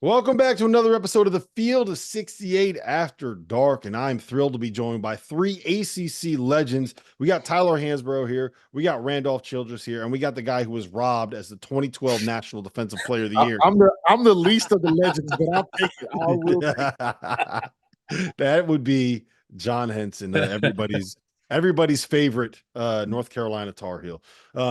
Welcome back to another episode of the Field of 68 After Dark, and I'm thrilled to be joined by three ACC legends. We got Tyler Hansbrough here, we got Randolph Childress here, and we got the guy who was robbed as the 2012 National Defensive Player of the Year. I'm the least of the legends, but I'll take it. I will take it. That would be John Henson, everybody's favorite North Carolina Tar Heel.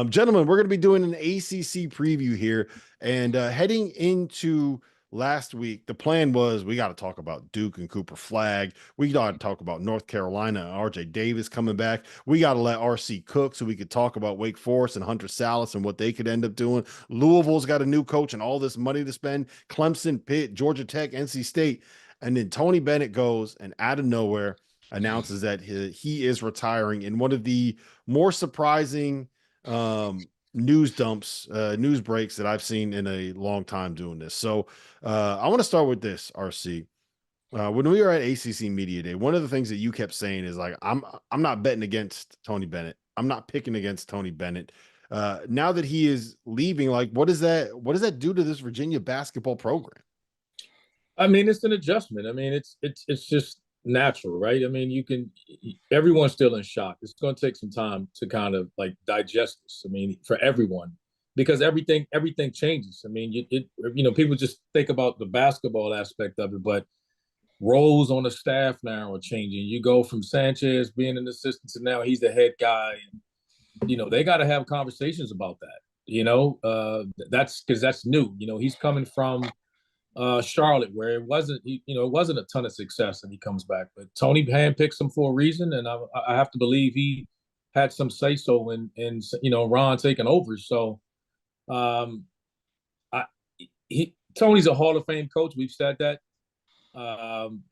Gentlemen, we're going to be doing an ACC preview here, and heading into last week, the plan was we got to talk about Duke and Cooper Flagg. We got to talk about North Carolina and RJ Davis coming back. We got to let RC cook so we could talk about Wake Forest and Hunter Sallis and what they could end up doing. Louisville's got a new coach and all this money to spend. Clemson, Pitt, Georgia Tech, NC State. And then Tony Bennett goes and out of nowhere announces that he is retiring in one of the more surprising news dumps, news breaks that I've seen in a long time doing this. So I want to start with this, RC. When we were at ACC Media Day, one of the things that you kept saying is like, I'm not betting against Tony Bennett. I'm not picking against Tony Bennett. Now that he is leaving, like, what does that do to this Virginia basketball program? I mean, it's an adjustment. I mean, it's just natural, right? I mean, everyone's still in shock. It's going to take some time to kind of like digest this. I mean, for everyone, because everything changes. I mean, people just think about the basketball aspect of it, but roles on the staff now are changing. You go from Sanchez being an assistant to now he's the head guy. And, they got to have conversations about that. That's because that's new. He's coming from Charlotte, where it wasn't a ton of success, and he comes back. But Tony handpicks him for a reason, and I have to believe he had some say so in Ron taking over. So, Tony's a Hall of Fame coach. We've said that.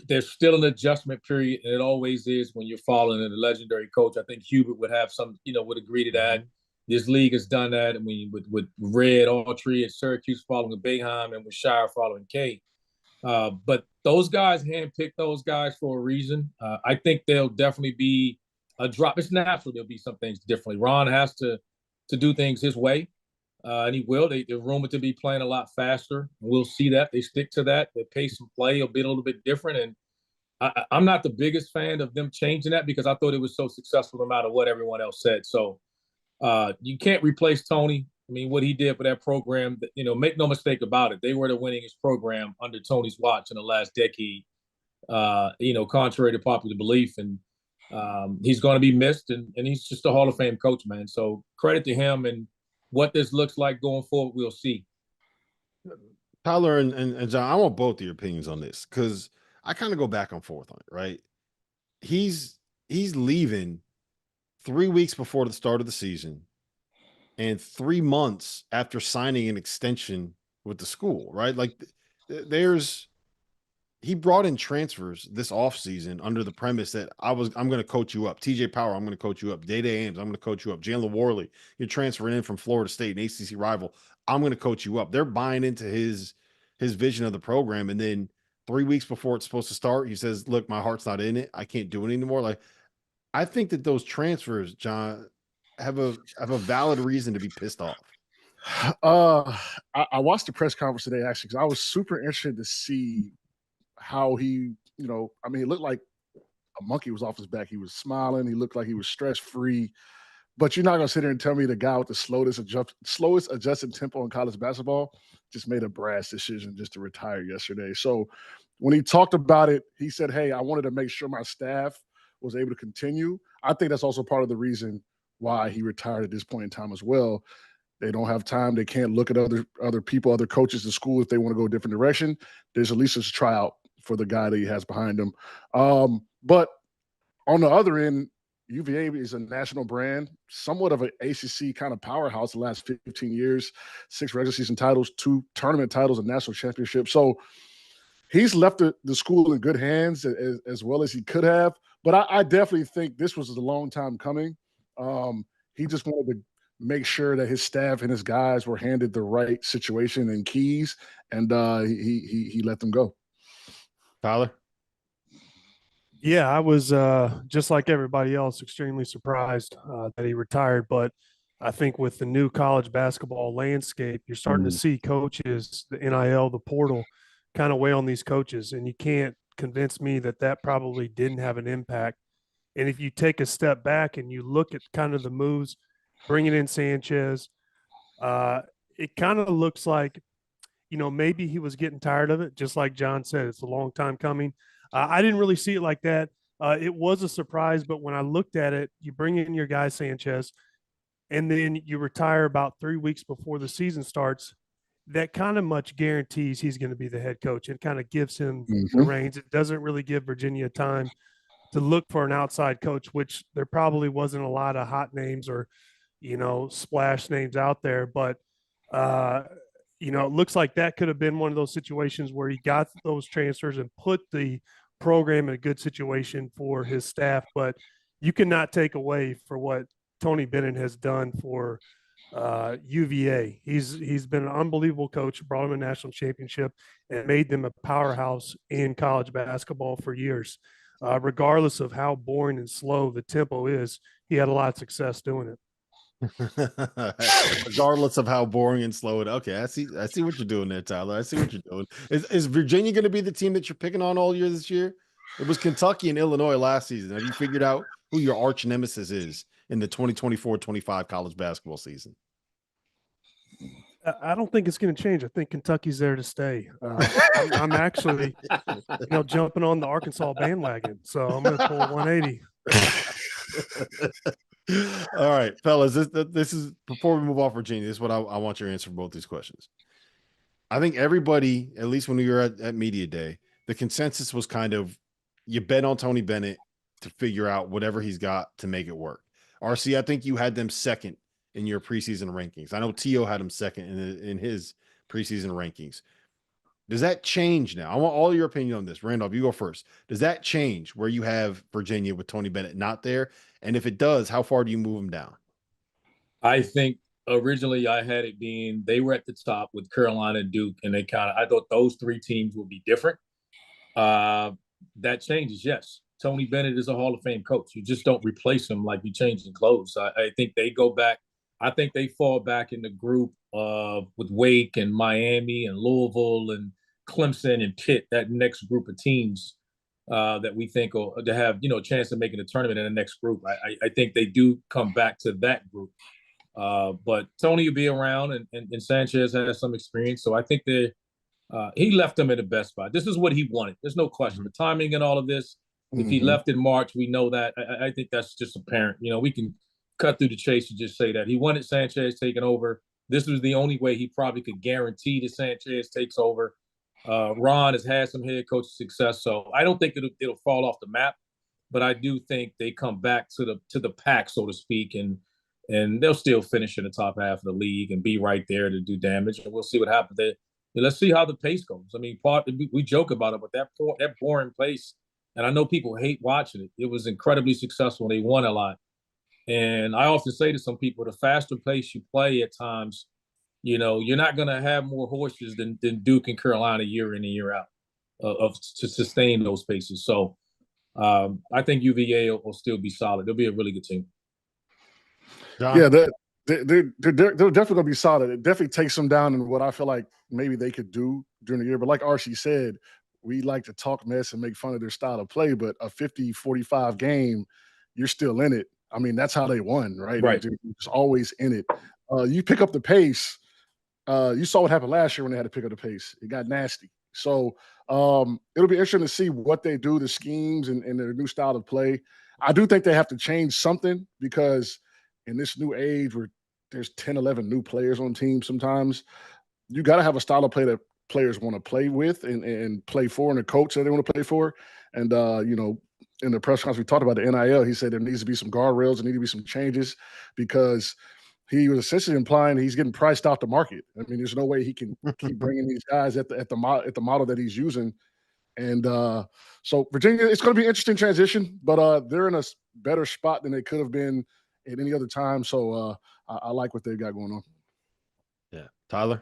There's still an adjustment period, and it always is when you're following a legendary coach. I think Hubert would have would agree to that. This league has done that. I mean, with Red, Autry, and Syracuse following Boeheim, and with Shire following K. But those guys handpicked those guys for a reason. I think there'll definitely be a drop. It's natural there'll be some things differently. Ron has to do things his way, and he will. They're rumored to be playing a lot faster. We'll see that. They stick to that. Their pace of play will be a little bit different. And I'm not the biggest fan of them changing that because I thought it was so successful no matter what everyone else said. So, you can't replace Tony. I mean, what he did for that program, make no mistake about it. They were the winningest program under Tony's watch in the last decade, contrary to popular belief. And he's going to be missed, and he's just a Hall of Fame coach, man. So credit to him, and what this looks like going forward, we'll see. Tyler and John, I want both of your opinions on this because I kind of go back and forth on it, right? He's leaving 3 weeks before the start of the season and 3 months after signing an extension with the school, right? Like he brought in transfers this offseason under the premise that I'm going to coach you up. TJ Power, I'm going to coach you up. Day-Day Ames, I'm going to coach you up. Jalen Warley, you're transferring in from Florida State, an ACC rival. I'm going to coach you up. They're buying into his vision of the program. And then 3 weeks before it's supposed to start, he says, look, my heart's not in it. I can't do it anymore. Like, I think that those transfers, John, have a valid reason to be pissed off. I watched the press conference today, actually, because I was super interested to see how he, he looked like a monkey was off his back. He was smiling. He looked like he was stress-free. But you're not going to sit here and tell me the guy with the slowest adjusted tempo in college basketball just made a brash decision just to retire yesterday. So when he talked about it, he said, hey, I wanted to make sure my staff was able to continue. I think that's also part of the reason why he retired at this point in time as well. They don't have time. They can't look at other people, other coaches in school if they want to go a different direction. There's at least a tryout for the guy that he has behind him. But on the other end, UVA is a national brand, somewhat of an ACC kind of powerhouse the last 15 years, 6 regular season titles, 2 tournament titles, a national championship. So he's left the school in good hands as well as he could have. But I definitely think this was a long time coming. He just wanted to make sure that his staff and his guys were handed the right situation and keys, and he let them go. Tyler? Yeah, I was just like everybody else, extremely surprised that he retired. But I think with the new college basketball landscape, you're starting to see coaches, the NIL, the portal, kind of weigh on these coaches, and you can't convince me that that probably didn't have an impact. And if you take a step back and you look at kind of the moves, bringing in Sanchez, it kind of looks like, maybe he was getting tired of it. Just like John said, it's a long time coming. I didn't really see it like that. It was a surprise, but when I looked at it, you bring in your guy Sanchez, and then you retire about 3 weeks before the season starts. That kind of much guarantees he's going to be the head coach. It kind of gives him the reins. It doesn't really give Virginia time to look for an outside coach, which there probably wasn't a lot of hot names or, splash names out there. But, it looks like that could have been one of those situations where he got those transfers and put the program in a good situation for his staff. But you cannot take away for what Tony Bennett has done for UVA. He's been an unbelievable coach, brought them a national championship, and made them a powerhouse in college basketball for years. Regardless of how boring and slow the tempo is, he had a lot of success doing it. Regardless of how boring and slow it. Okay, I see what you're doing there, Tyler. I see what you're doing. Is Virginia going to be the team that you're picking on all year this year? It was Kentucky and Illinois last season. Have you figured out who your arch nemesis is in the 2024-25 college basketball season? I don't think it's going to change. I think Kentucky's there to stay. I'm actually, jumping on the Arkansas bandwagon. So I'm going to pull 180. All right, fellas, this is before we move off Virginia. This is what I want your answer for both these questions. I think everybody, at least when we were at Media Day, the consensus was kind of you bet on Tony Bennett to figure out whatever he's got to make it work. RC, I think you had them second in your preseason rankings. I know T.O. had them second in his preseason rankings. Does that change now? I want all your opinion on this. Randolph, you go first. Does that change where you have Virginia with Tony Bennett not there? And if it does, how far do you move them down? I think originally I had it being they were at the top with Carolina and Duke, and I thought those three teams would be different. That changes, yes. Tony Bennett is a Hall of Fame coach. You just don't replace him like you changing clothes. I think they go back. I think they fall back in the group with Wake and Miami and Louisville and Clemson and Pitt, that next group of teams that we think will to have a chance of making a tournament in the next group. I think they do come back to that group. But Tony will be around, and Sanchez has some experience, so I think he left them in the best spot. This is what he wanted. There's no question. The timing and all of this. If he left in March, we know that. I think that's just apparent. We can cut through the chase and just say that he wanted Sanchez taking over. This was the only way he probably could guarantee that Sanchez takes over. Ron has had some head coach success, so I don't think it'll fall off the map. But I do think they come back to the pack, so to speak, and they'll still finish in the top half of the league and be right there to do damage. And we'll see what happens there. Let's see how the pace goes. I mean, we joke about it, but that boring pace, and I know people hate watching it. It was incredibly successful. They won a lot. And I often say to some people, the faster pace you play at times, you're not going to have more horses than Duke and Carolina year in and year out to sustain those paces. So I think UVA will still be solid. They'll be a really good team. John? Yeah, they're definitely going to be solid. It definitely takes them down in what I feel like maybe they could do during the year. But like RC said, we like to talk mess and make fun of their style of play, but a 50-45 game, you're still in it. I mean, that's how they won, right? Right. They're just always in it. You pick up the pace. You saw what happened last year when they had to pick up the pace. It got nasty. So it'll be interesting to see what they do, the schemes and their new style of play. I do think they have to change something because in this new age where there's 10, 11 new players on teams sometimes, you got to have a style of play that players want to play with and play for, and a coach that they want to play for. And, in the press conference, we talked about the NIL. He said there needs to be some guardrails, there need to be some changes because he was essentially implying he's getting priced out the market. I mean, there's no way he can keep bringing these guys at the model that he's using. And so Virginia, it's going to be an interesting transition, but they're in a better spot than they could have been at any other time. So I like what they've got going on. Yeah. Tyler?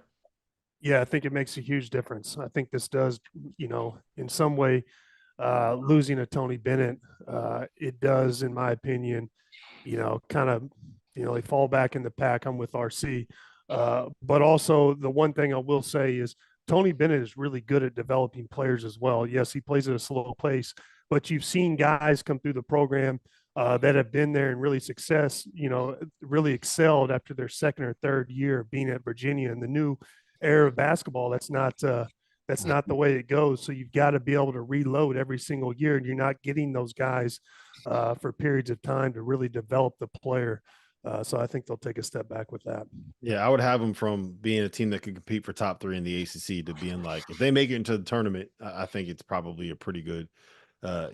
Yeah, I think it makes a huge difference. I think this does, in some way, losing a Tony Bennett, it does, in my opinion, kind of, they fall back in the pack. I'm with RC. But also the one thing I will say is Tony Bennett is really good at developing players as well. Yes, he plays at a slow pace, but you've seen guys come through the program that have been there and really excelled after their second or third year of being at Virginia. In the new era of basketball, that's not the way it goes. So you've got to be able to reload every single year, and you're not getting those guys for periods of time to really develop the player. So I think they'll take a step back with that. Yeah, I would have them from being a team that could compete for top 3 in the ACC to being like, if they make it into the tournament, I think it's probably a pretty good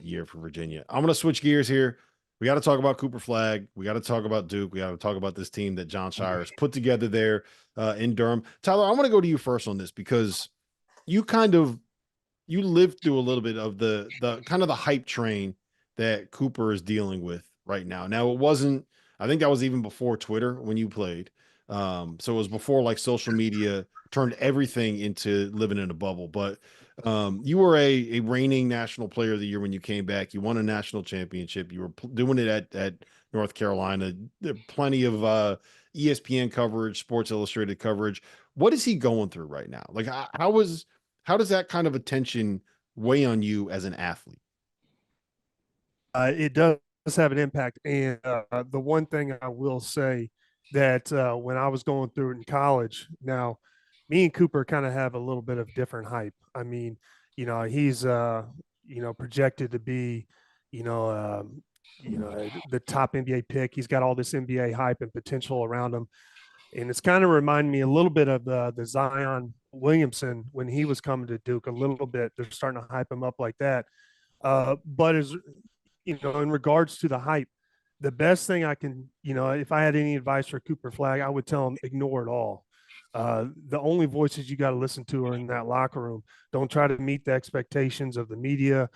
year for Virginia. I'm going to switch gears here. We got to talk about Cooper Flagg. We got to talk about Duke. We got to talk about this team that John Shire has put together there in Durham. Tyler, I want to go to you first on this because you lived through a little bit of the kind of the hype train that Cooper is dealing with right now. Now, I think that was even before Twitter when you played. So it was before like social media turned everything into living in a bubble. But you were a reigning national player of the year when you came back. You won a national championship. You were doing it at North Carolina. There are plenty of ESPN coverage, Sports Illustrated coverage. What is he going through right now? Like, how does that kind of attention weigh on you as an athlete? It does have an impact. And the one thing I will say that when I was going through it in college, now me and Cooper kind of have a little bit of different hype. I mean, he's projected to be, the top NBA pick. He's got all this NBA hype and potential around him. And it's kind of reminding me a little bit of the Zion Williamson when he was coming to Duke a little bit. They're starting to hype him up like that. But in regards to the hype, the best thing I can, if I had any advice for Cooper Flagg, I would tell him ignore it all. The only voices you got to listen to are in that locker room. Don't try to meet the expectations of the media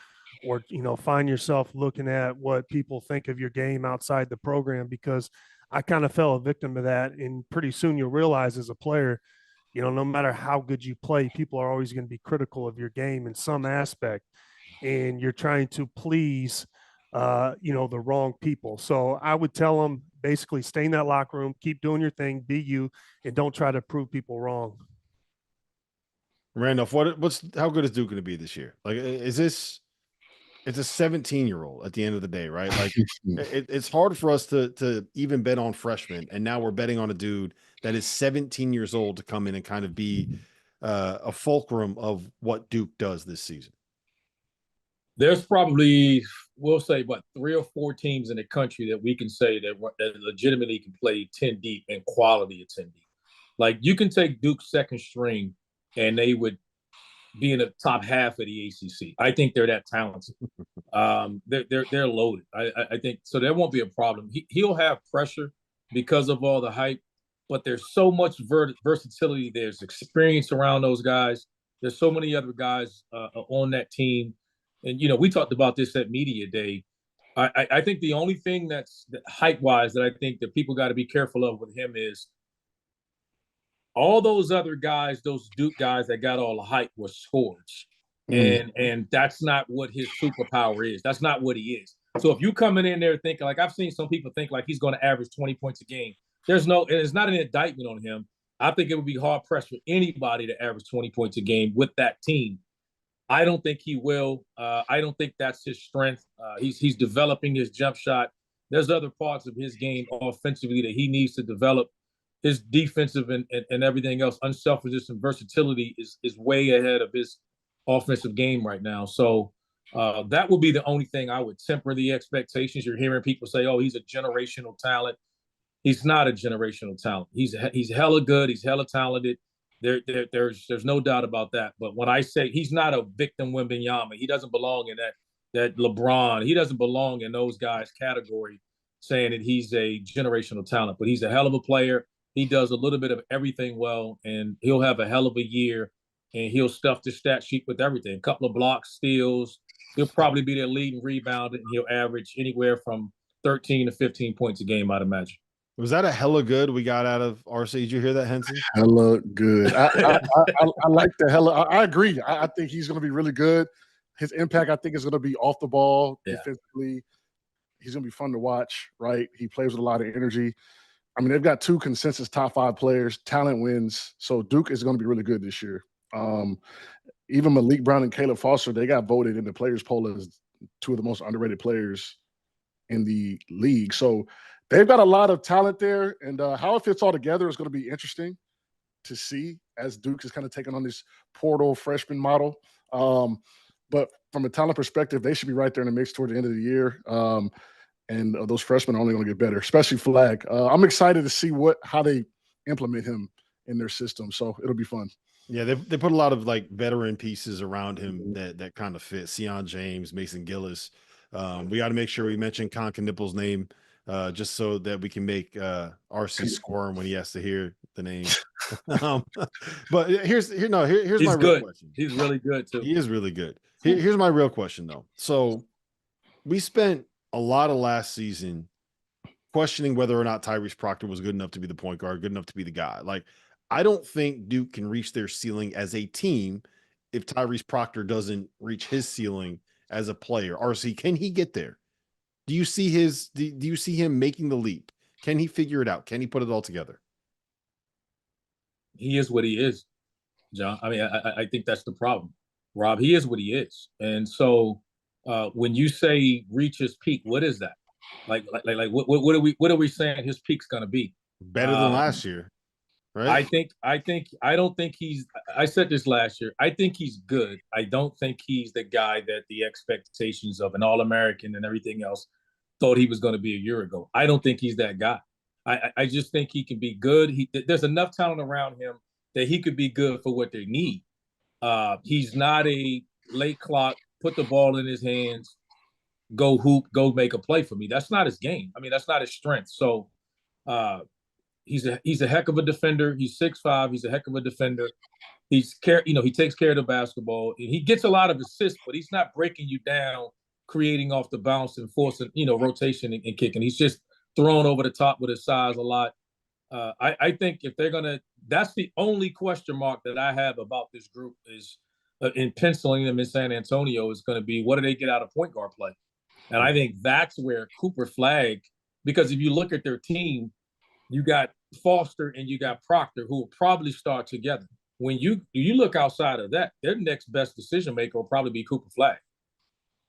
or, find yourself looking at what people think of your game outside the program, because I kind of fell a victim of that. And pretty soon you'll realize as a player, no matter how good you play, people are always going to be critical of your game in some aspect. And you're trying to please the wrong people. So I would tell them basically stay in that locker room, keep doing your thing, be you, and don't try to prove people wrong. Randolph, how good is Duke going to be this year? Like, it's a 17-year-old at the end of the day, right? Like it's hard for us to even bet on freshmen. And now we're betting on a dude that is 17 years old to come in and kind of be a fulcrum of what Duke does this season. There's probably, we'll say, 3 or 4 teams in the country that we can say that legitimately can play 10 deep and quality of 10 deep. Like, you can take Duke's second string and they would be in the top half of the ACC. I think they're that talented. They're loaded. I think so. There won't be a problem. He'll have pressure because of all the hype, but there's so much versatility. There's experience around those guys. There's so many other guys on that team. And, we talked about this at Media Day. I think the only thing that's hype-wise that I think that people got to be careful of with him is all those other guys, those Duke guys that got all the hype were scorers. And that's not what his superpower is. That's not what he is. So if you coming in there thinking, like I've seen some people think like he's going to average 20 points a game, it's not an indictment on him. I think it would be hard pressed for anybody to average 20 points a game with that team. I don't think he will. I don't think that's his strength. He's developing his jump shot. There's other parts of his game offensively that he needs to develop. His defensive and everything else, unselfishness and versatility is way ahead of his offensive game right now. So that would be the only thing I would temper the expectations. You're hearing people say, "Oh, he's a generational talent." He's not a generational talent. He's hella good. He's hella talented. There's no doubt about that. But when I say he's not a Victor Wembanyama, he doesn't belong in that LeBron. He doesn't belong in those guys' category, saying that he's a generational talent. But he's a hell of a player. He does a little bit of everything well, and he'll have a hell of a year. And he'll stuff the stat sheet with everything. A couple of blocks, steals. He'll probably be their leading rebounder, and he'll average anywhere from 13 to 15 points a game, I'd imagine. Was that a hella good we got out of RC? Did you hear that, Henson? Hella good. I like the hella. I agree. I think he's going to be really good. His impact, I think, is going to be off the ball defensively. He's going to be fun to watch, right? He plays with a lot of energy. I mean, they've got 2 consensus top 5 players. Talent wins. So Duke is going to be really good this year. Even Malik Brown and Caleb Foster, they got voted in the players poll as two of the most underrated players in the league. So they've got a lot of talent there, and how it fits all together is going to be interesting to see as Duke is kind of taking on this portal freshman model. But from a talent perspective, they should be right there in the mix toward the end of the year. And those freshmen are only going to get better, especially Flagg. I'm excited to see how they implement him in their system. So it'll be fun. Yeah, they put a lot of like veteran pieces around him that kind of fit. Sion James, Mason Gillis. We got to make sure we mention Conca Nipple's name, just so that we can make RC squirm when he has to hear the name. But here's my real question. He's really good too. He is really good. Here's my real question though. So we spent a lot of last season questioning whether or not Tyrese Proctor was good enough to be the point guard, good enough to be the guy. Like, I don't think Duke can reach their ceiling as a team if Tyrese Proctor doesn't reach his ceiling as a player. RC, can he get there? Do you see do you see him making the leap? Can he figure it out? Can he put it all together? He is what he is, John. I mean, I think that's the problem, Rob. He is what he is. And so when you say reach his peak, what is that? Like what are we saying his peak's gonna be? Better than last year. Right. I don't think I said this last year. I think he's good. I don't think he's the guy that the expectations of an All-American and everything else thought he was going to be a year ago. I don't think he's that guy. I just think he can be good. There's enough talent around him that he could be good for what they need. He's not a late clock, put the ball in his hands, go hoop, go make a play for me. That's not his game. I mean, that's not his strength. So he's a heck of a defender. He's 6'5". He's a heck of a defender. He takes care of the basketball. He gets a lot of assists, but he's not breaking you down, creating off the bounce and forcing, rotation and kicking. He's just thrown over the top with his size a lot. I think if they're going to – that's the only question mark that I have about this group is in penciling them in San Antonio is going to be what do they get out of point guard play? And I think that's where Cooper Flagg – because if you look at their team, you got Foster and you got Proctor who will probably start together. When you look outside of that, their next best decision maker will probably be Cooper Flagg.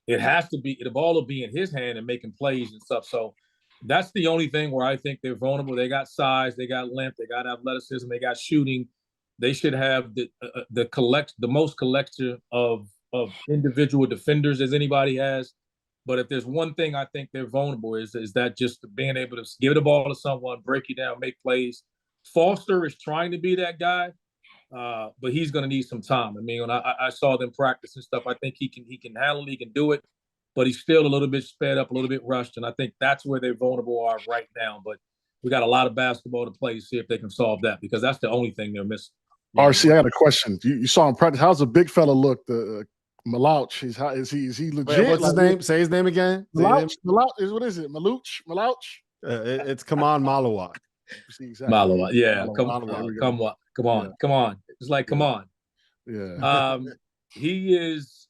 It has to be – the ball will be in his hand and making plays and stuff. So that's the only thing where I think they're vulnerable. They got size, they got length, they got athleticism, they got shooting. They should have the most collection of individual defenders as anybody has. But if there's one thing I think they're vulnerable is that just being able to give the ball to someone, break you down, make plays. Foster is trying to be that guy, but he's going to need some time. I mean, when I saw them practice and stuff, I think he can handle it, he can do it, but he's still a little bit sped up, a little bit rushed, and I think that's where they're vulnerable are right now. But we got a lot of basketball to play to see if they can solve that because that's the only thing they're missing. RC, I got a question. You saw him practice. How's the big fella look? The Malouch. Is he legit? Wait, what's his name? Say his name again. Malouch. What is it? Malouch. It's Kaman Malawak. Exactly. Malawak. Yeah. Malawak. Come on. It's like, come on. Yeah. He's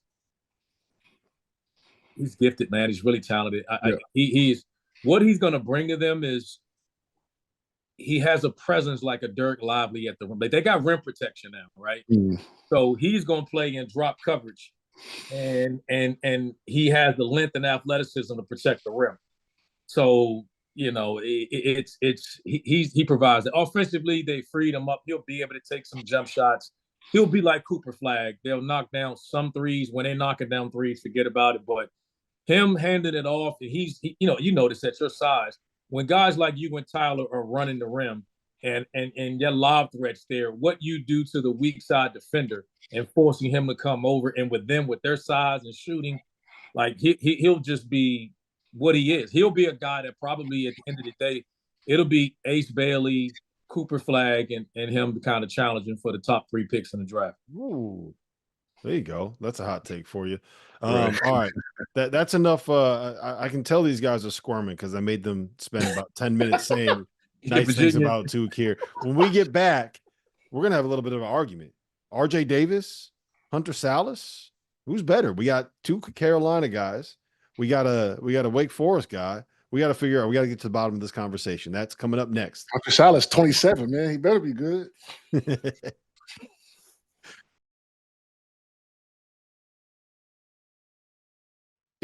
gifted, man. He's really talented. He's what he's going to bring to them is he has a presence like a Dirk Lively at the rim. Like they got rim protection now, right? So he's going to play in drop coverage, and he has the length and athleticism to protect the rim. So he provides it. Offensively, they freed him up. He'll be able to take some jump shots. He'll be like Cooper Flagg. They'll knock down some threes. When they knock it down threes, forget about it. But him handing it off, and you notice at your size, when guys like you and Tyler are running the rim and your lob threats there, what you do to the weak side defender and forcing him to come over and with their size and shooting, like he'll just be what he is. He'll be a guy that probably at the end of the day, it'll be Ace Bailey, Cooper Flagg, and him kind of challenging for the top 3 picks in the draft. Ooh, there you go. That's a hot take for you. All right. That's enough. I can tell these guys are squirming because I made them spend about 10 minutes saying nice things about Duke here. When we get back, we're going to have a little bit of an argument. RJ Davis, Hunter Sallis, who's better? We got 2 Carolina guys. We got a Wake Forest guy. We got to figure out, we got to get to the bottom of this conversation. That's coming up next. Hunter Sallis, 27, man. He better be good.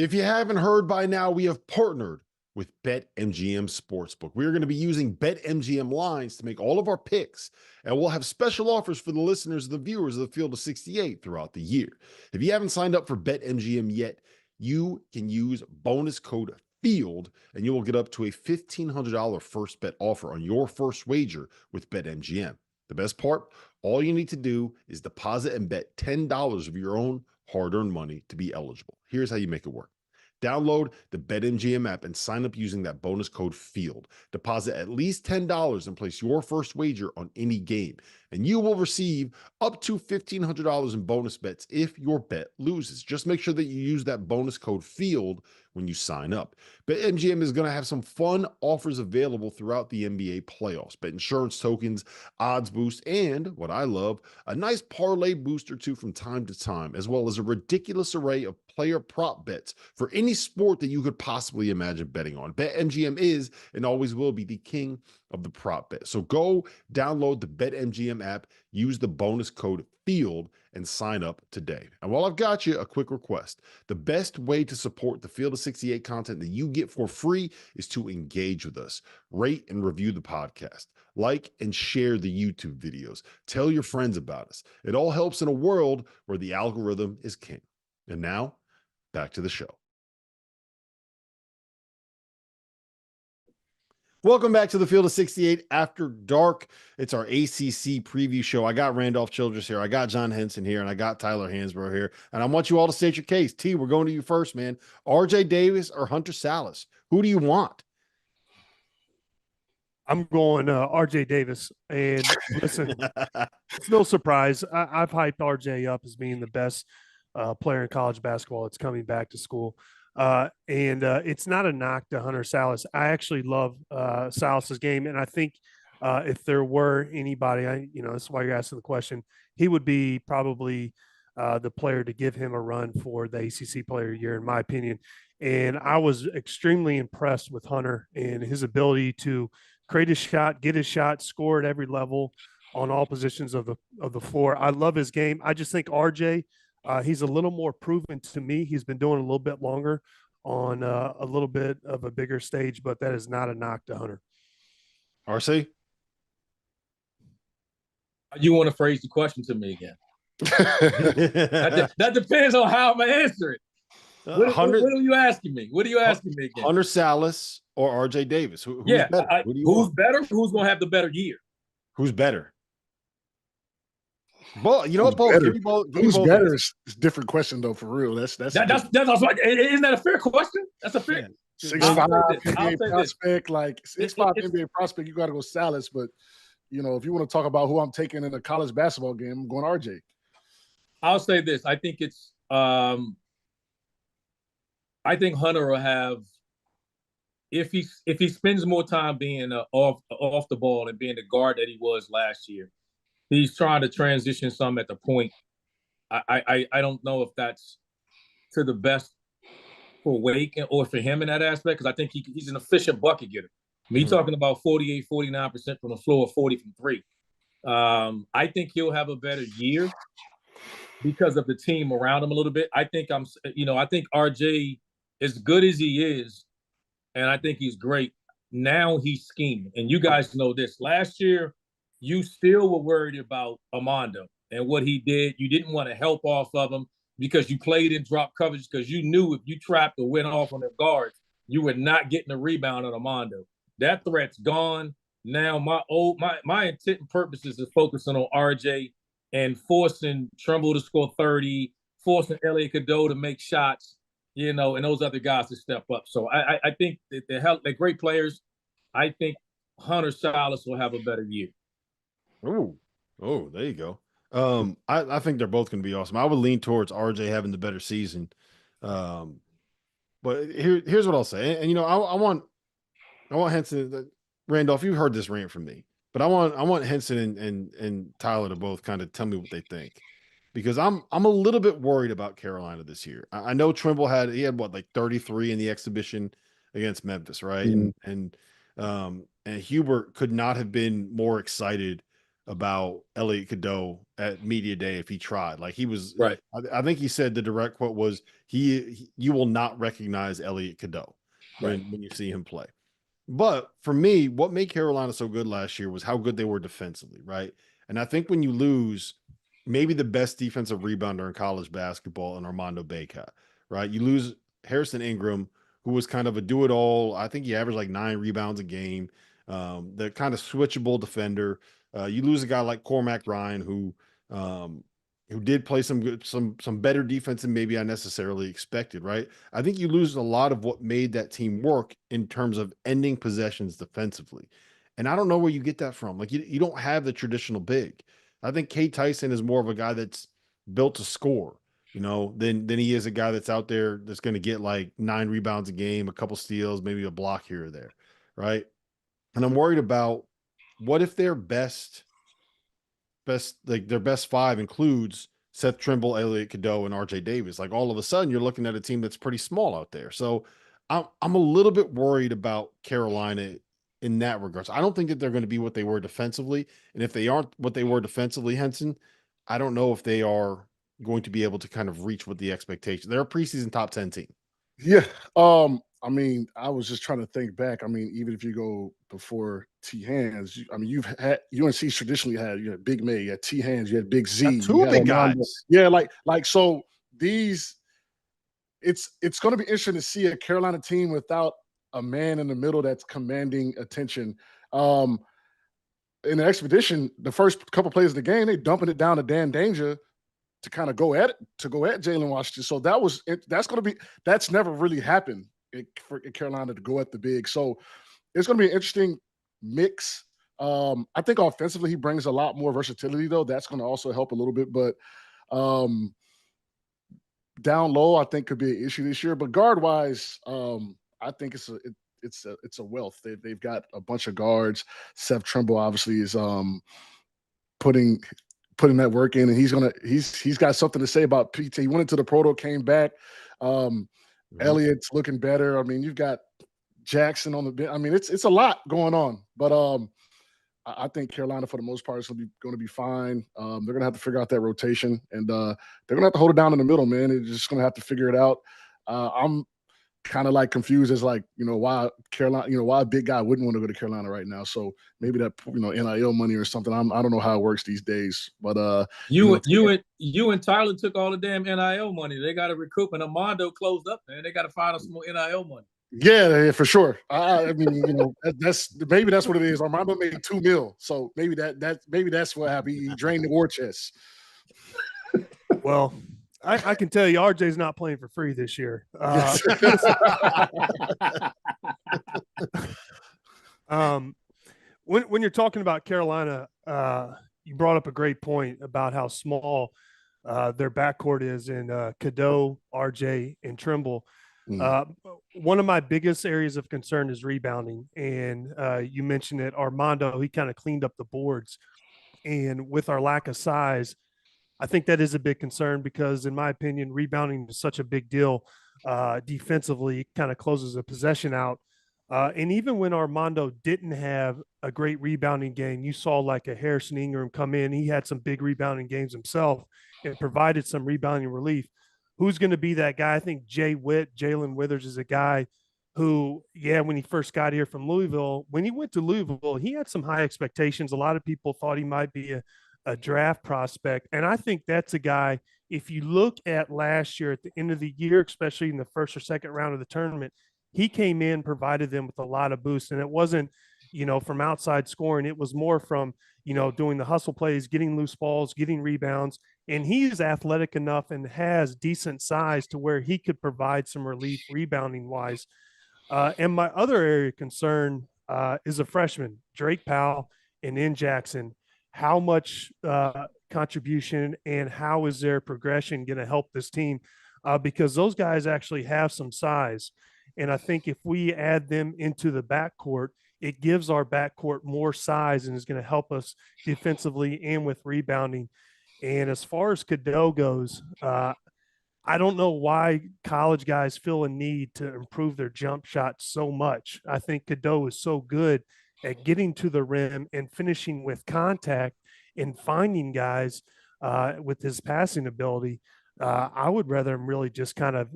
If you haven't heard by now, we have partnered with BetMGM Sportsbook. We're going to be using BetMGM lines to make all of our picks, and we'll have special offers for the listeners and the viewers of the Field of 68 throughout the year. If you haven't signed up for BetMGM yet, you can use bonus code FIELD, and you will get up to a $1,500 first bet offer on your first wager with BetMGM. The best part, all you need to do is deposit and bet $10 of your own hard-earned money to be eligible. Here's how you make it work. Download the BetMGM app and sign up using that bonus code FIELD. Deposit at least $10 and place your first wager on any game, and you will receive up to $1,500 in bonus bets if your bet loses. Just make sure that you use that bonus code FIELD when you sign up. BetMGM is going to have some fun offers available throughout the NBA playoffs. Bet insurance tokens, odds boost, and what I love, a nice parlay boost or two from time to time, as well as a ridiculous array of player prop bets for any sport that you could possibly imagine betting on. BetMGM is and always will be the king of the prop bet. So go download the BetMGM app, use the bonus code FIELD, and sign up today. And while I've got you, a quick request. The best way to support the Field of 68 content that you get for free is to engage with us. Rate and review the podcast. Like and share the YouTube videos. Tell your friends about us. It all helps in a world where the algorithm is king. And now, back to the show. Welcome back to the Field of 68 After Dark. It's our ACC preview show. I got Randolph Childress here. I got John Henson here, and I got Tyler Hansbrough here. And I want you all to state your case. T, we're going to you first, man. RJ Davis or Hunter Sallis? Who do you want? I'm going RJ Davis. And listen, it's no surprise. I've hyped RJ up as being the best player in college basketball. It's coming back to school. And it's not a knock to Hunter Sallis. I actually love Sallis's game, and I think if there were anybody, that's why you're asking the question, he would be probably the player to give him a run for the ACC Player of the Year, in my opinion. And I was extremely impressed with Hunter and his ability to create a shot, get his shot, score at every level on all positions of the floor. I love his game. I just think RJ. He's a little more proven to me. He's been doing a little bit longer on a little bit of a bigger stage, but that is not a knock to Hunter. RC? You want to phrase the question to me again? that depends on how I'm going to answer it. What are you asking me? What are you asking me again? Hunter Sallis or RJ Davis? Who's better? Who's better? Who's going to have the better year? Who's better? Well, you know what, both. Who's better is a different question, though. For real, that's also, isn't that a fair question? That's a fair. 6'5" NBA prospect, like 6'5" NBA prospect. You got to go Sallis, but if you want to talk about who I'm taking in a college basketball game, I'm going RJ. I'll say this: I think it's. I think Hunter will have, if he spends more time being off the ball and being the guard that he was last year. He's trying to transition some at the point. I don't know if that's to the best for Wake or for him in that aspect, because I think he's an efficient bucket getter. Me talking about 48, 49% from the floor, 40 from three. I think he'll have a better year because of the team around him a little bit. I think I think RJ, as good as he is, and I think he's great, now he's scheming. And you guys know this. Last year, you still were worried about Armando and what he did. You didn't want to help off of him because you played in drop coverage because you knew if you trapped or went off on the guards, you were not getting a rebound on Armando. That threat's gone. Now my intent and purposes is focusing on RJ and forcing Trimble to score 30, forcing L.A. Cadeau to make shots, and those other guys to step up. So I think that they're great players. I think Hunter Sallis will have a better year. Oh, there you go. I think they're both going to be awesome. I would lean towards RJ having the better season. But here's what I'll say. And I want Henson, Randolph, you heard this rant from me, but I want Henson and Tyler to both kind of tell me what they think, because I'm a little bit worried about Carolina this year. I know Trimble had 33 in the exhibition against Memphis, right? Mm-hmm. And Hubert could not have been more excited about Elliot Cadeau at media day if he tried. Like he was Right. I think he said the direct quote was you will not recognize Elliot Cadeau when you see him play. But for me, what made Carolina so good last year was how good they were defensively, right? And I think when you lose maybe the best defensive rebounder in college basketball in Armando Bacot, right? You lose Harrison Ingram, who was kind of a do-it-all. I think he averaged like 9 rebounds a game. The kind of switchable defender. You lose a guy like Cormac Ryan, who did play some better defense than maybe I necessarily expected, right? I think you lose a lot of what made that team work in terms of ending possessions defensively. And I don't know where you get that from. Like you don't have the traditional big. I think Kate Tyson is more of a guy that's built to score, than he is a guy that's out there that's going to get like 9 rebounds a game, a couple steals, maybe a block here or there, right? And I'm worried about what if their best like their best 5 includes Seth Trimble, Elliot Cadeau, and RJ Davis. Like all of a sudden you're looking at a team that's pretty small out there. So I'm a little bit worried about Carolina in that regards. I don't think that they're going to be what they were defensively. And if they aren't what they were defensively, Henson, I don't know if they are going to be able to kind of reach what the expectation. They're a preseason top 10 team. Yeah. I mean, I was just trying to think back. I mean, even if you go before T Hands, you've had UNC traditionally you had Big May, you had T Hands, you had Big Z, 2 big guys. Yeah, like so these it's going to be interesting to see a Carolina team without a man in the middle that's commanding attention. In the expedition, the first couple plays of the game, they dumping it down to Dan Danger to kind of go at Jalen Washington. So that's never really happened for Carolina to go at the big. So it's going to be an interesting mix. I think offensively he brings a lot more versatility though. That's going to also help a little bit, but down low I think could be an issue this year. But guard wise, I think it's a wealth. They've got a bunch of guards. Seth Trimble obviously is putting that work in, and he's got something to say about PT. He went into the proto, came back. Elliott's looking better. I mean, you've got Jackson on the bench. I mean, it's a lot going on, but I think Carolina for the most part is going to be fine. They're going to have to figure out that rotation, and they're going to have to hold it down in the middle, man. They're just going to have to figure it out. I'm kind of like confused as like, why Carolina, why a big guy wouldn't want to go to Carolina right now. So maybe that, NIL money or something. I don't know how it works these days, but you and Tyler took all the damn NIL money. They got to recoup, and Armando closed up, man. They got to find us some more NIL money. Yeah, for sure. I mean, that's what it is. Armando made $2 million, so maybe that's what happened. He drained the war chest. Well, I can tell you RJ's not playing for free this year. When you're talking about Carolina, you brought up a great point about how small their backcourt is in Cadeau, RJ, and Trimble. One of my biggest areas of concern is rebounding. And you mentioned it, Armando, he kind of cleaned up the boards. And with our lack of size, I think that is a big concern because, in my opinion, rebounding is such a big deal defensively, kind of closes a possession out. And even when Armando didn't have a great rebounding game, you saw like a Harrison Ingram come in. He had some big rebounding games himself and provided some rebounding relief. Who's going to be that guy? I think Jalen Withers is a guy who, when he first got here from Louisville, when he went to Louisville, he had some high expectations. A lot of people thought he might be a draft prospect. And I think that's a guy, if you look at last year at the end of the year, especially in the first or second round of the tournament, he came in, provided them with a lot of boost. And it wasn't, from outside scoring. It was more from, doing the hustle plays, getting loose balls, getting rebounds. And he is athletic enough and has decent size to where he could provide some relief rebounding wise. And my other area of concern is a freshman, Drake Powell and N. Jackson. How much contribution and how is their progression going to help this team? Because those guys actually have some size. And I think if we add them into the backcourt, it gives our backcourt more size and is going to help us defensively and with rebounding. And as far as Cadeau goes, I don't know why college guys feel a need to improve their jump shot so much. I think Cadeau is so good at getting to the rim and finishing with contact. and finding guys with his passing ability. I would rather him really just kind of,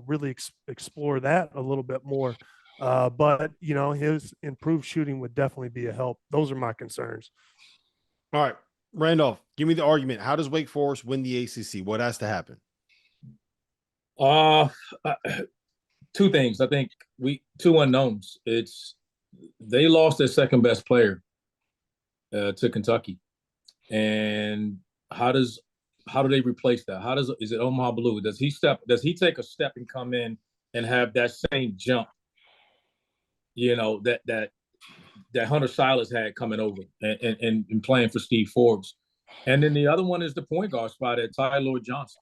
really explore that a little bit more. But, his improved shooting would definitely be a help. Those are my concerns. All right, Randolph, give me the argument. How does Wake Forest win the ACC? What has to happen? Two things. I think two unknowns. They lost their second best player to Kentucky, and how do they replace that? Is it Omaha Blue? Does he take a step and come in and have that same jump? That Hunter Sallis had coming over and playing for Steve Forbes. And then the other one is the point guard spot at Tyler Johnson,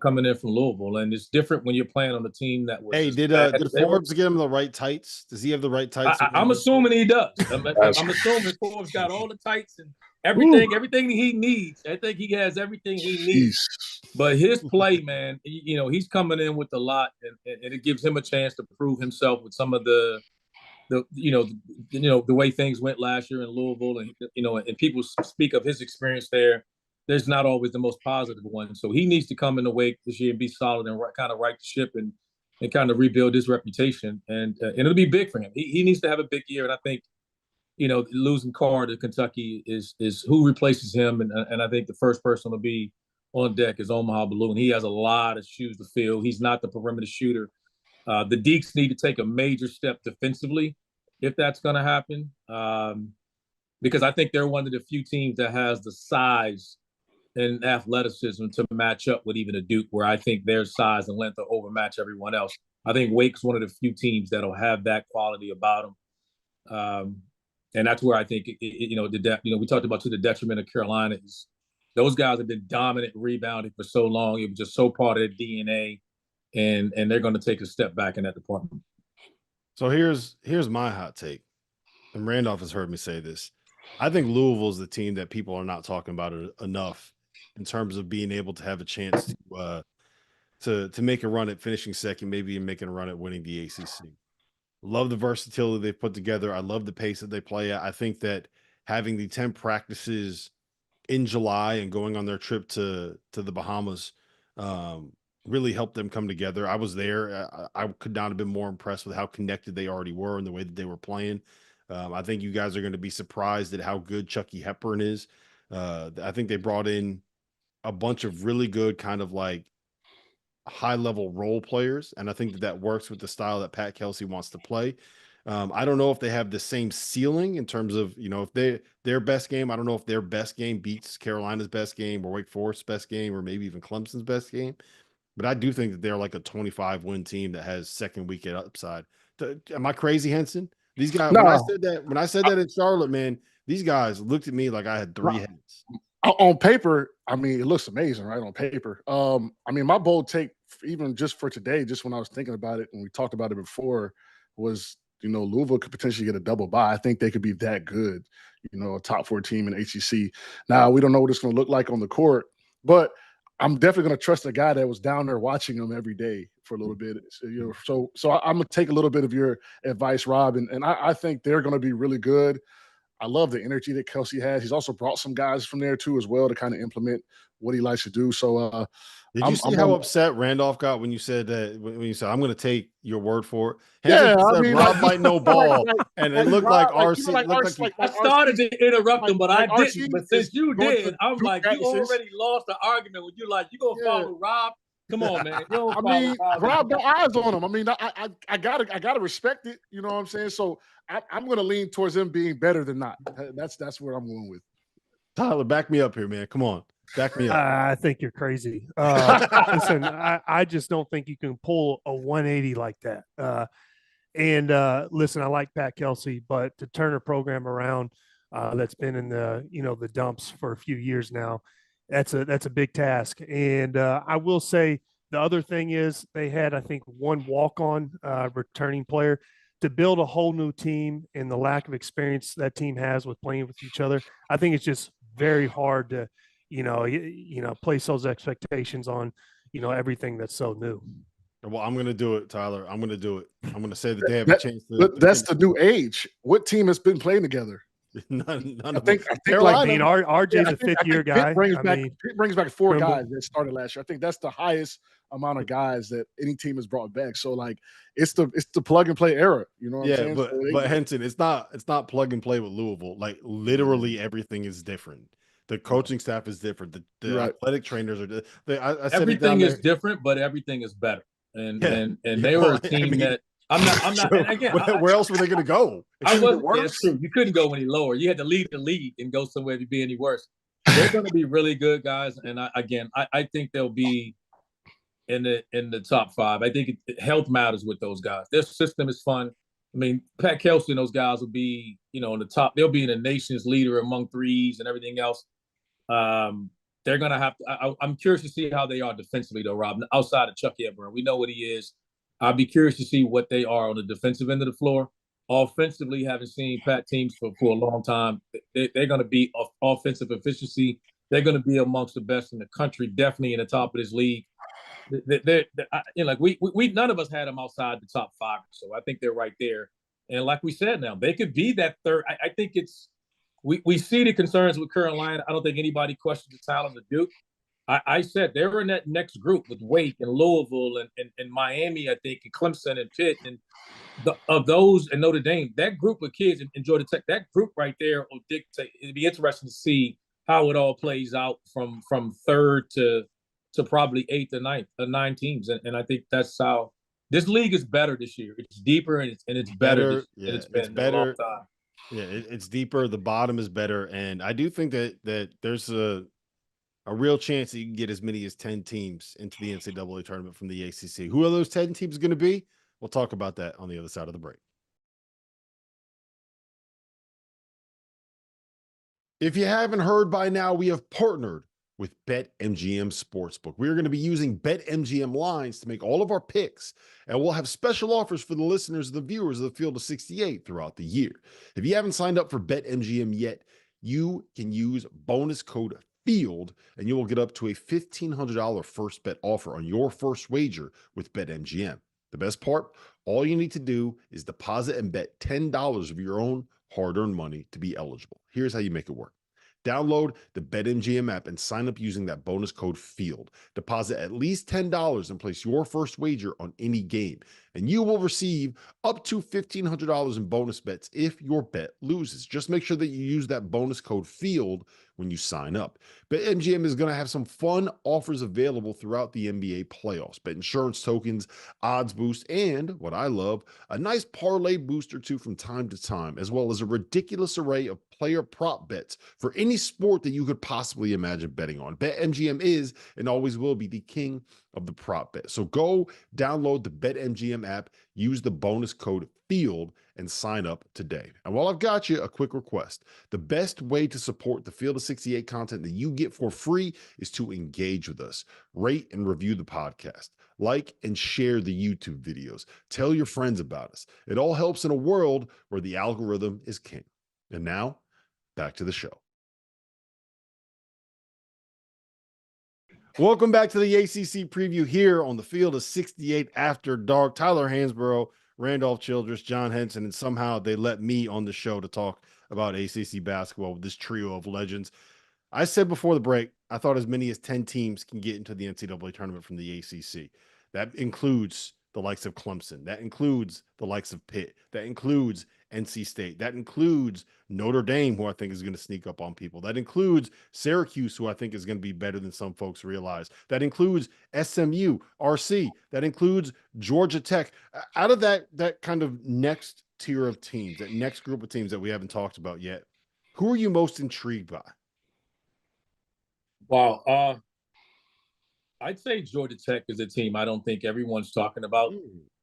coming in from Louisville. And it's different when you're playing on the team that was. Hey, did Forbes get him the right tights? Does he have the right tights? I'm assuming he does. I'm assuming Forbes got all the tights and everything he needs. I think he has everything he needs. But his play, man, he's coming in with a lot, and it gives him a chance to prove himself with some of the way things went last year in Louisville, and people speak of his experience there. There's not always the most positive one, so he needs to come in the Wake this year and be solid and kind of right the ship and kind of rebuild his reputation, and it'll be big for him. He needs to have a big year, and I think losing Carr to Kentucky is who replaces him, and I think the first person to be on deck is Omaha Blue, and he has a lot of shoes to fill. He's not the perimeter shooter. The Deeks need to take a major step defensively if that's going to happen, because I think they're one of the few teams that has the size and athleticism to match up with even a Duke, where I think their size and length will overmatch everyone else. I think Wake's one of the few teams that'll have that quality about them, and that's where I think we talked about to the detriment of Carolina is those guys have been dominant rebounding for so long. It was just so part of their DNA. And they're going to take a step back in that department. So here's my hot take, and Randolph has heard me say this. I think Louisville is the team that people are not talking about enough in terms of being able to have a chance to make a run at finishing second, maybe even making a run at winning the ACC. Love the versatility they've put together. I love the pace that they play at. I think that having the 10 practices in July and going on their trip to the Bahamas really helped them come together. I was there. I could not have been more impressed with how connected they already were and the way that they were playing. I think you guys are going to be surprised at how good Chucky Hepburn is. I think they brought in a bunch of really good kind of like high-level role players, and I think that works with the style that Pat Kelsey wants to play. I don't know if they have the same ceiling in terms of, if their best game, I don't know if their best game beats Carolina's best game or Wake Forest's best game or maybe even Clemson's best game. But I do think that they're like a 25-win team that has second weekend upside. Am I crazy, Henson? These guys, No. when I said that in Charlotte, man, these guys looked at me like I had three heads. On paper, I mean, it looks amazing, right? On paper. I mean, my bold take, even just for today, just when I was thinking about it and we talked about it before, was, Louisville could potentially get a double bye. I think they could be that good, a top 4 team in ACC. Now, we don't know what it's going to look like on the court, but I'm definitely going to trust a guy that was down there watching them every day for a little bit. So I'm going to take a little bit of your advice, Rob, and I think they're going to be really good. I love the energy that Kelsey has. He's also brought some guys from there too as well to kind of implement what he likes to do. So did you see how upset Randolph got when you said that? When you said, "I'm going to take your word for it"? Yeah, I mean, Rob might know ball, and it looked like RC. I started to interrupt him, but I didn't. But since you did, I'm like, you already lost the argument when you're like, you gonna follow Rob? Come on, man. I mean, Rob got eyes on him. I mean, I gotta respect it. You know what I'm saying? So I'm gonna lean towards him being better than not. That's where I'm going with. Tyler, back me up here, man. Come on. Back me up. I think you're crazy. Listen, I just don't think you can pull a 180 like that. Listen, I like Pat Kelsey, but to turn a program around that's been in the dumps for a few years now, that's a big task. And I will say the other thing is they had, I think, one walk-on returning player. To build a whole new team and the lack of experience that team has with playing with each other, I think it's just very hard to place those expectations on, everything that's so new. Well, I'm going to do it, Tyler. I'm going to do it. I'm going to say that they have a chance. That's the new age. What team has been playing together? None I of think them. like I mean, RJ's a fifth-year guy. Pitt brings back 4 Trimble. guys that started last year. I think that's the highest amount of guys that any team has brought back. So like it's the plug and play era. You know what I'm saying? But Henson, it's not plug and play with Louisville. Like literally everything is different. The coaching staff is different. The Right. athletic trainers are. I said Everything it is different, but everything is better. And they well, were a team that I'm not. Sure. And again, where else were they going to go? I wasn't. That's true. You couldn't go any lower. You had to lead the league and go somewhere if you be any worse. They're going to be really good guys, and I think they'll be in the top 5. I think health matters with those guys. Their system is fun. I mean, Pat Kelsey and those guys will be, in the top. They'll be in the nation's leader among threes and everything else. They're going to have to. I'm curious to see how they are defensively, though, Rob. Outside of Chuck Hepburn, we know what he is. I'll be curious to see what they are on the defensive end of the floor. Offensively, having seen Pat teams for a long time, they're going to be offensive efficiency. They're going to be amongst the best in the country, definitely in the top of this league. We none of us had them outside the top 5, so I think they're right there. And like we said, now they could be that third. I think it's we see the concerns with Carolina. I don't think anybody questions the talent of Duke. I said they were in that next group with Wake and Louisville and Miami, I think, and Clemson and Pitt and of those and Notre Dame. That group of kids and Georgia Tech, that group right there will dictate. It'd be interesting to see how it all plays out from third to probably 8th or 9 teams. And I think that's how this league is better this year. It's deeper and it's better than it's been in a long time. Yeah, it's deeper. The bottom is better. And I do think that there's a real chance that you can get as many as 10 teams into the NCAA tournament from the ACC. Who are those 10 teams going to be? We'll talk about that on the other side of the break. If you haven't heard by now, we have partnered with BetMGM Sportsbook. We are going to be using BetMGM lines to make all of our picks, and we'll have special offers for the listeners, the viewers of the Field of 68 throughout the year. If you haven't signed up for BetMGM yet, you can use bonus code FIELD, and you will get up to a $1,500 first bet offer on your first wager with BetMGM. The best part, all you need to do is deposit and bet $10 of your own hard-earned money to be eligible. Here's how you make it work. Download the BetMGM app and sign up using that bonus code FIELD. Deposit at least $10 and place your first wager on any game, and you will receive up to $1,500 in bonus bets if your bet loses. Just make sure that you use that bonus code FIELD when you sign up. BetMGM is going to have some fun offers available throughout the NBA playoffs. Bet insurance tokens, odds boost, and what I love, a nice parlay boost or two from time to time, as well as a ridiculous array of player prop bets for any sport that you could possibly imagine betting on. BetMGM is and always will be the king of the prop bet. So go download the BetMGM app, use the bonus code FIELD, and sign up today. And while I've got you, a quick request. The best way to support the Field of 68 content that you get for free is to engage with us. Rate and review the podcast. Like and share the YouTube videos. Tell your friends about us. It all helps in a world where the algorithm is king. And now, back to the show. Welcome back to the ACC preview here on the Field of 68 After Dark. Tyler Hansbrough, Randolph Childress, John Henson, and somehow they let me on the show to talk about ACC basketball with this trio of legends. I said before the break, I thought as many as 10 teams can get into the NCAA tournament from the ACC. That includes the likes of Clemson. That includes the likes of Pitt. That includes NC State. That includes Notre Dame, who I think is going to sneak up on people. That includes Syracuse, who I think is going to be better than some folks realize. That includes SMU, RC. That includes Georgia Tech. Out of that kind of next tier of teams, that next group of teams that we haven't talked about yet, who are you most intrigued by? Wow. I'd say Georgia Tech is a team I don't think everyone's talking about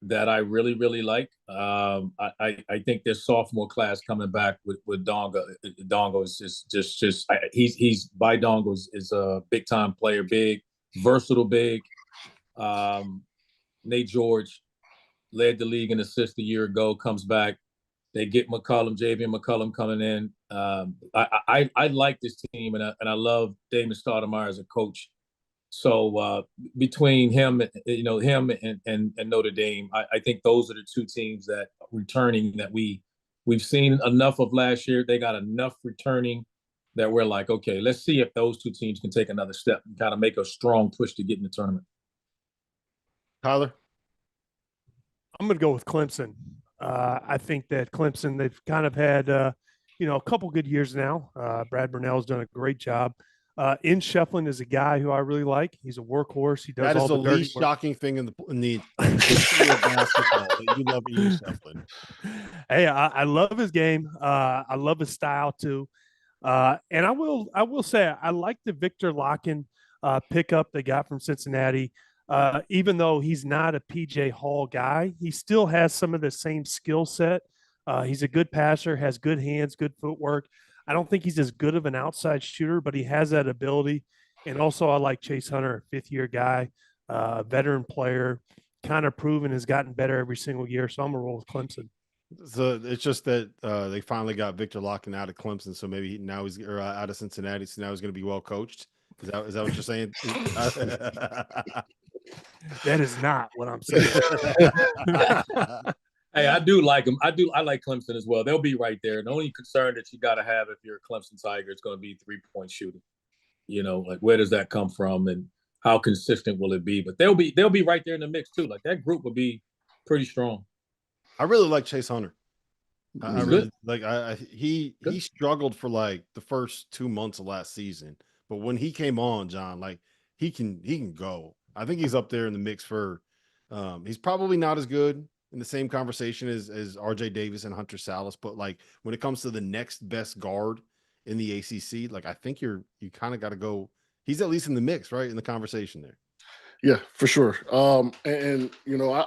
that I really, really like. I think their sophomore class coming back with Dongo. Dongo is just he's by Dongo is a big time player, big, versatile, big. Nate George led the league in assists a year ago, comes back. They get McCollum, Javian McCollum coming in. I like this team, and I love Damon Stoudemire as a coach. So between him and Notre Dame, I think those are the two teams that returning that we We've seen enough of last year. They got enough returning that we're like, okay, let's see if those two teams can take another step and kind of make a strong push to get in the tournament. Tyler? I'm going to go with Clemson. I think that Clemson, they've kind of had, a couple good years now. Brad Burnell's done a great job. In Shefflin is a guy who I really like. He's a workhorse. He does That is all the the dirty least work. shocking thing in the history of basketball that you love Ian Shefflin. Hey, I love his game. I love his style too. And I will say I like the Victor Locken pickup they got from Cincinnati. Even though he's not a PJ Hall guy, he still has some of the same skill set. He's a good passer, has good hands, good footwork. I don't think he's as good of an outside shooter, but he has that ability. And also, I like Chase Hunter, a fifth-year guy, veteran player, kind of proven has gotten better every single year. So I'm going to roll with Clemson. So it's just that they finally got Victor Locken out of Clemson, so maybe now he's out of Cincinnati, so now he's going to be well coached. Is that what you're saying? That is not what I'm saying. Hey, I do like him. I like Clemson as well. They'll be right there. The only concern that you got to have if you're a Clemson Tiger is going to be 3-point shooting. Like where does that come from and how consistent will it be? But they'll be right there in the mix too. Like that group will be pretty strong. I really like Chase Hunter. I really good. like. He struggled for like the first 2 months of last season, but when he came on, John, like he can go. I think he's up there in the mix for. He's probably not as good in the same conversation as RJ Davis and Hunter Sallis, but like when it comes to the next best guard in the ACC, like I think you kind of got to go. He's at least in the mix, right, in the conversation there. Yeah, for sure. And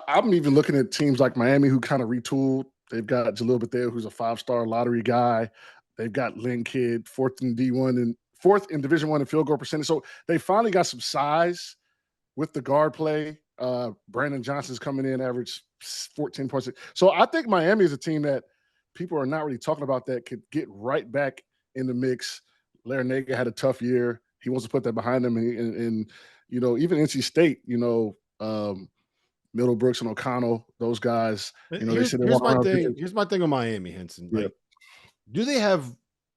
I'm even looking at teams like Miami who kind of retooled. They've got Jalil Bethea, who's a 5-star lottery guy. They've got Lynn Kidd, fourth in Division I in field goal percentage. So they finally got some size with the guard play. Brandon Johnson's coming in, average 14 points. So I think Miami is a team that people are not really talking about that could get right back in the mix. Larinaga had a tough year. He wants to put that behind him. And even NC State, Middlebrooks and O'Connell, those guys, they said here's my thing. Here's my thing on Miami, Henson. Like, do they have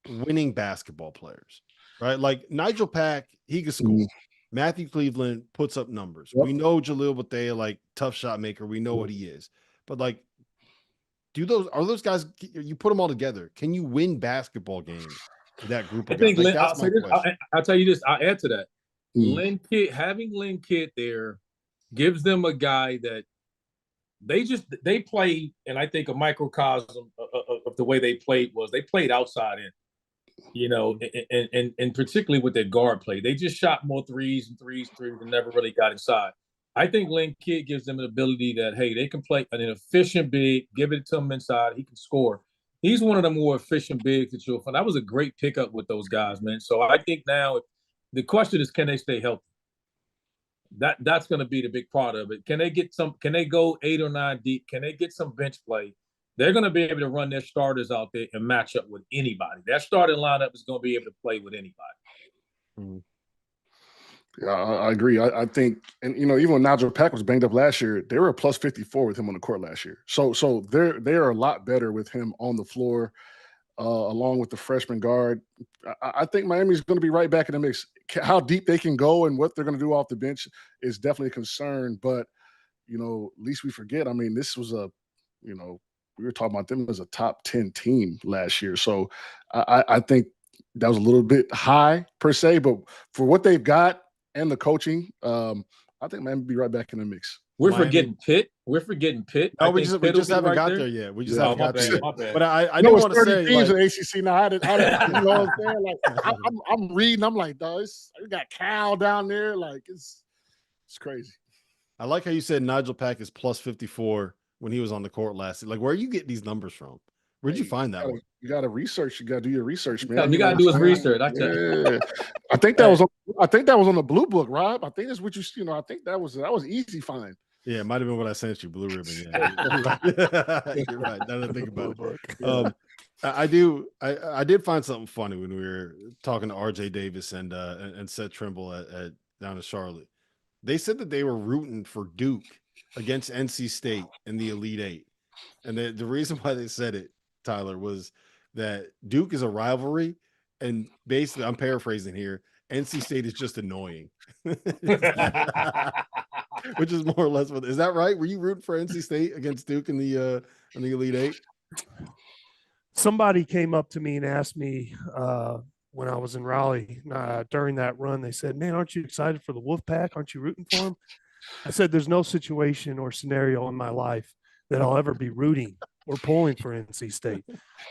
winning basketball players? Right? Like Nigel Pack, he can score. Mm-hmm. Matthew Cleveland puts up numbers. Yep. We know Jalil Bethea, like tough shot maker. We know what he is. But like, are those guys? You put them all together. Can you win basketball games with that group of guys? Like, I'll tell you this. I'll add to that. Having Lynn Kidd there gives them a guy that they play, and I think a microcosm of the way they played was they played outside in. And particularly with their guard play, they just shot more threes and never really got inside. I think Lynn Kidd gives them an ability that, hey, they can play an efficient big, give it to him inside, he can score. He's one of the more efficient bigs that you'll find. That was a great pickup with those guys, man. So I think now the question is, can they stay healthy? That's going to be the big part of it. Can they go 8 or 9 deep? Can they get some bench play? They're going to be able to run their starters out there and match up with anybody. That starting lineup is going to be able to play with anybody. Mm-hmm. Yeah, I agree. I think, and even when Nigel Pack was banged up last year, they were a plus 54 with him on the court last year. So they're a lot better with him on the floor, along with the freshman guard. I think Miami's going to be right back in the mix. How deep they can go and what they're going to do off the bench is definitely a concern. But least we forget. I mean, this was we were talking about them as a top 10 team last year. So I think that was a little bit high per se, but for what they've got and the coaching, I think Miami will be right back in the mix. We're forgetting Pitt. No, we just haven't got there yet. We just haven't got there yet. My bad. But I do want to say, teams in ACC now. What I'm saying? Like, I'm reading. I'm like, dog, we got Cal down there. Like, it's crazy. I like how you said Nigel Pack is plus 54 when he was on the court last year. Like, where are you getting these numbers from? Where'd you find that one? You got to research. You got to do your research, man. You got to do his research. I think that was on the Blue Book, Rob. I think that's what I think that was easy find. Yeah, it might have been what I sent you, Blue Ribbon. Yeah, you're right. Now that I think about it, I did find something funny when we were talking to RJ Davis and Seth Trimble at down in Charlotte. They said that they were rooting for Duke against NC State in the Elite Eight, and the reason why they said it Tyler, was that Duke is a rivalry, and basically, I'm paraphrasing here, NC State is just annoying. Which is more or less what is that right? Were you rooting for NC State against Duke in the Elite Eight? Somebody came up to me and asked me when I was in Raleigh during that run. They said, "Man, aren't you excited for the Wolfpack? Aren't you rooting for them?" I said, "There's no situation or scenario in my life that I'll ever be rooting or pulling for NC State."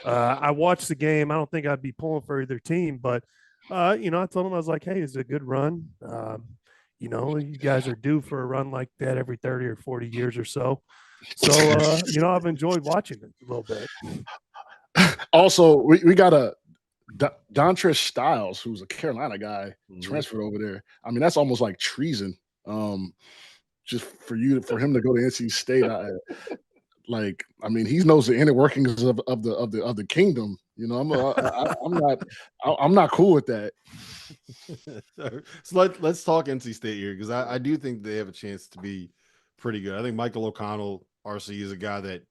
I watched the game. I don't think I'd be pulling for either team, but I told them, I was like, "Hey, it's a good run. You guys are due for a run like that every 30 or 40 years or so." So, I've enjoyed watching it a little bit. Also, we got a Dontrez Styles, who's a Carolina guy, transferred over there. I mean, that's almost like treason. Just for him to go to NC State, he knows the inner workings of the kingdom. I'm not cool with that. So let's talk NC State here, because I do think they have a chance to be pretty good. I think Michael O'Connell, RC, is a guy that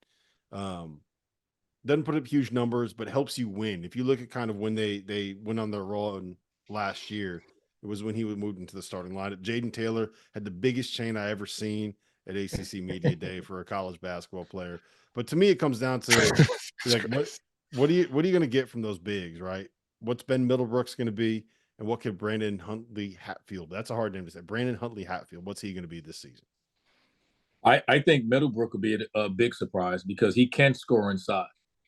doesn't put up huge numbers, but helps you win. If you look at kind of when they went on their run last year, it was when he was moved into the starting lineup. Jaden Taylor had the biggest chain I ever seen at ACC Media Day for a college basketball player. But to me, it comes down to like what are you going to get from those bigs, right? What's Ben Middlebrook's going to be, and what could Brandon Huntley Hatfield? That's a hard name to say. Brandon Huntley Hatfield. What's he going to be this season? I think Middlebrook will be a big surprise because he can score inside.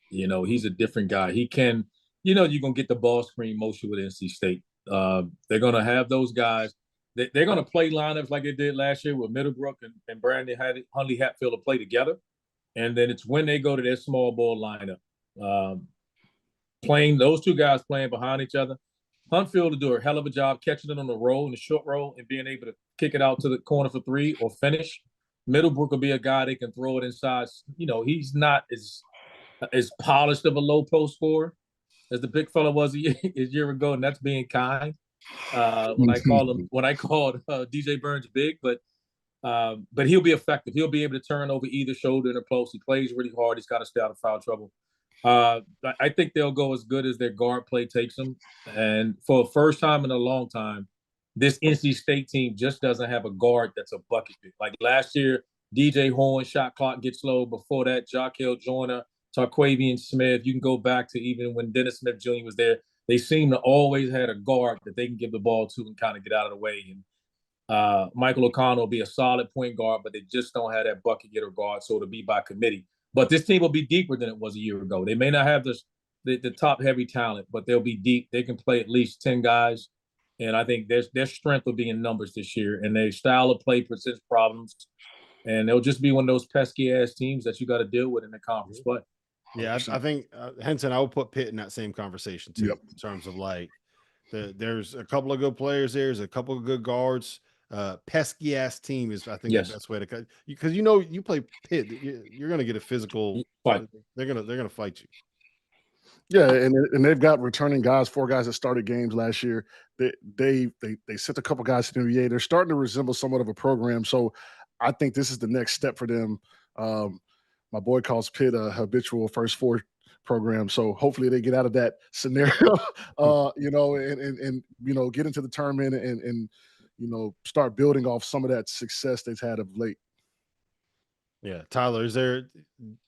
He's a different guy. He can, you're going to get the ball screen motion with NC State. They're going to have those guys. They're going to play lineups like they did last year with Middlebrook and Brandon Huntley Hatfield to play together. And then it's when they go to their small ball lineup, playing those two guys playing behind each other. Huntfield will do a hell of a job catching it on the roll, in the short roll, and being able to kick it out to the corner for three or finish. Middlebrook will be a guy that can throw it inside. He's not as polished of a low post scorer as the big fella was a year ago, and that's being kind. When I called DJ Burns big, but he'll be effective. He'll be able to turn over either shoulder in a post. He plays really hard. He's got to stay out of foul trouble. I think they'll go as good as their guard play takes them. And for the first time in a long time, this NC State team just doesn't have a guard that's a bucket. Like last year, DJ Horn, shot clock gets slow. Before that, Jaquel Joyner, Tarquavian Smith. You can go back to even when Dennis Smith Jr. was there. They seem to always had a guard that they can give the ball to and kind of get out of the way. And Michael O'Connell will be a solid point guard, but they just don't have that bucket getter guard, so it'll be by committee. But this team will be deeper than it was a year ago. They may not have the top-heavy talent, but they'll be deep. They can play at least 10 guys. And I think their strength will be in numbers this year. And their style of play presents problems. And they'll just be one of those pesky-ass teams that you got to deal with in the conference play. Yeah, I think, Henson, I would put Pitt in that same conversation, too, in terms of, like, there's a couple of good players there. There's a couple of good guards. Pesky-ass team is, I think, the best way to cut. Because, you play Pitt, you're going to get a physical fight. They're gonna fight you. Yeah, and they've got returning guys, 4 guys that started games last year. They sent a couple guys to the NBA. They're starting to resemble somewhat of a program. So I think this is the next step for them. My boy calls Pitt a habitual first 4 program. So hopefully they get out of that scenario, and get into the tournament and start building off some of that success they've had of late. Yeah, Tyler, do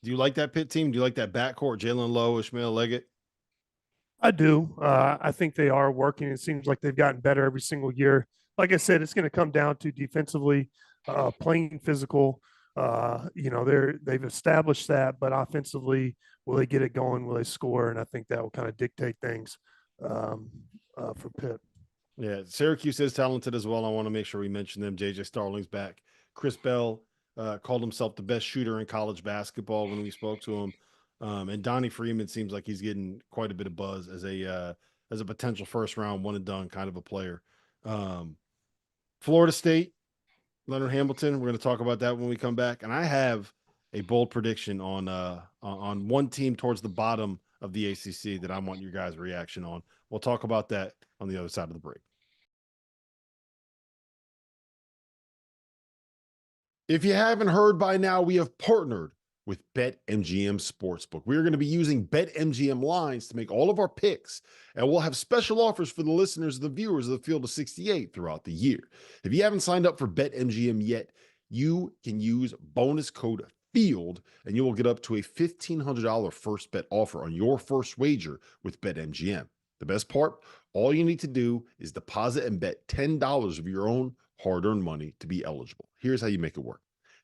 you like that Pitt team? Do you like that backcourt, Jalen Lowe, Ishmael Leggett? I do. I think they are working. It seems like they've gotten better every single year. Like I said, it's going to come down to defensively, playing physical. They've established that, but offensively, will they get it going? Will they score? And I think that will kind of dictate things for Pitt. Yeah, Syracuse is talented as well. I want to make sure we mention them. JJ Starling's back. Chris Bell called himself the best shooter in college basketball when we spoke to him. And Donnie Freeman seems like he's getting quite a bit of buzz as a potential first round one and done kind of a player. Florida State, Leonard Hamilton. We're going to talk about that when we come back. And I have a bold prediction on one team towards the bottom of the ACC that I want your guys' reaction on. We'll talk about that on the other side of the break. If you haven't heard by now, we have partnered with BetMGM Sportsbook. We're going to be using BetMGM lines to make all of our picks, and we'll have special offers for the listeners and the viewers of the Field of 68 throughout the year. If you haven't signed up for BetMGM yet, you can use bonus code FIELD, and you will get up to a $1,500 first bet offer on your first wager with BetMGM. The best part, all you need to do is deposit and bet $10 of your own hard-earned money to be eligible. Here's how you make it work.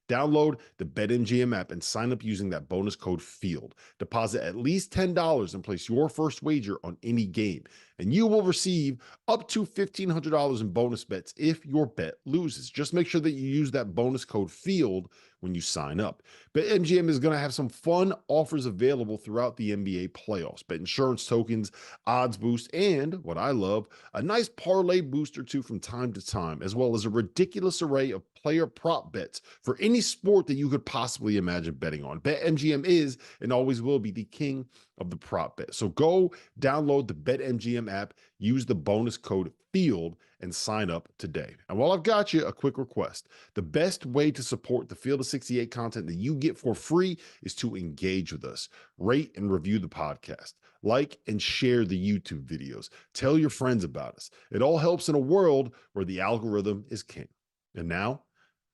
Download the BetMGM app and sign up using that bonus code FIELD. Deposit at least $10 and place your first wager on any game, and you will receive up to $1,500 in bonus bets if your bet loses. Just make sure that you use that bonus code FIELD when you sign up. BetMGM is going to have some fun offers available throughout the NBA playoffs. Bet insurance tokens, odds boost, and what I love, a nice parlay booster too from time to time, as well as a ridiculous array of player prop bets for any sport that you could possibly imagine betting on. BetMGM is and always will be the king of the prop bet. So go download the BetMGM app, use the bonus code FIELD, and sign up today. And while I've got you, a quick request. The best way to support the Field of 68 content that you get for free is to engage with us. Rate and review the podcast. Like and share the YouTube videos. Tell your friends about us. It all helps in a world where the algorithm is king. And now,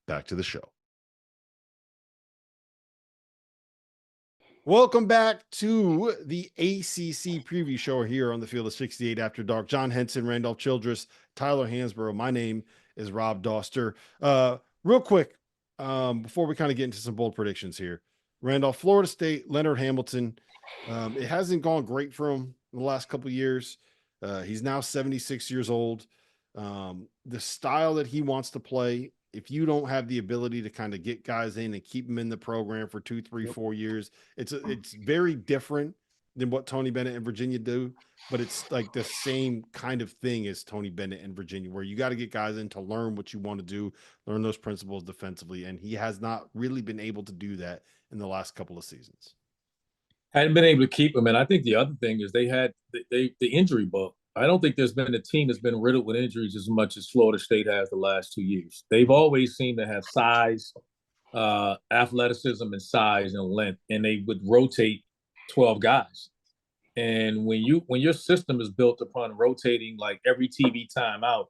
back to the show. Welcome back to the ACC preview show here on the Field of 68 After Dark. John Henson, Randolph Childress, Tyler Hansbrough. My name is Rob Dauster. Real quick, before we kind of get into some bold predictions here, Randolph, Florida State, Leonard Hamilton. It hasn't gone great for him in the last couple of years. He's now 76 years old. The style that he wants to play, if you don't have the ability to kind of get guys in and keep them in the program for 2, 3, 4 years, it's very different than what Tony Bennett and Virginia do, but it's like the same kind of thing as Tony Bennett and Virginia, where you got to get guys in to learn what you want to do, learn those principles defensively, and he has not really been able to do that in the last couple of seasons. Hadn't been able to keep him, and I think the other thing is they had the injury bug. I don't think there's been a team that's been riddled with injuries as much as Florida State has the last 2 years. They've always seemed to have size, athleticism, and size and length, and they would rotate 12 guys. And when your system is built upon rotating like every TV timeout,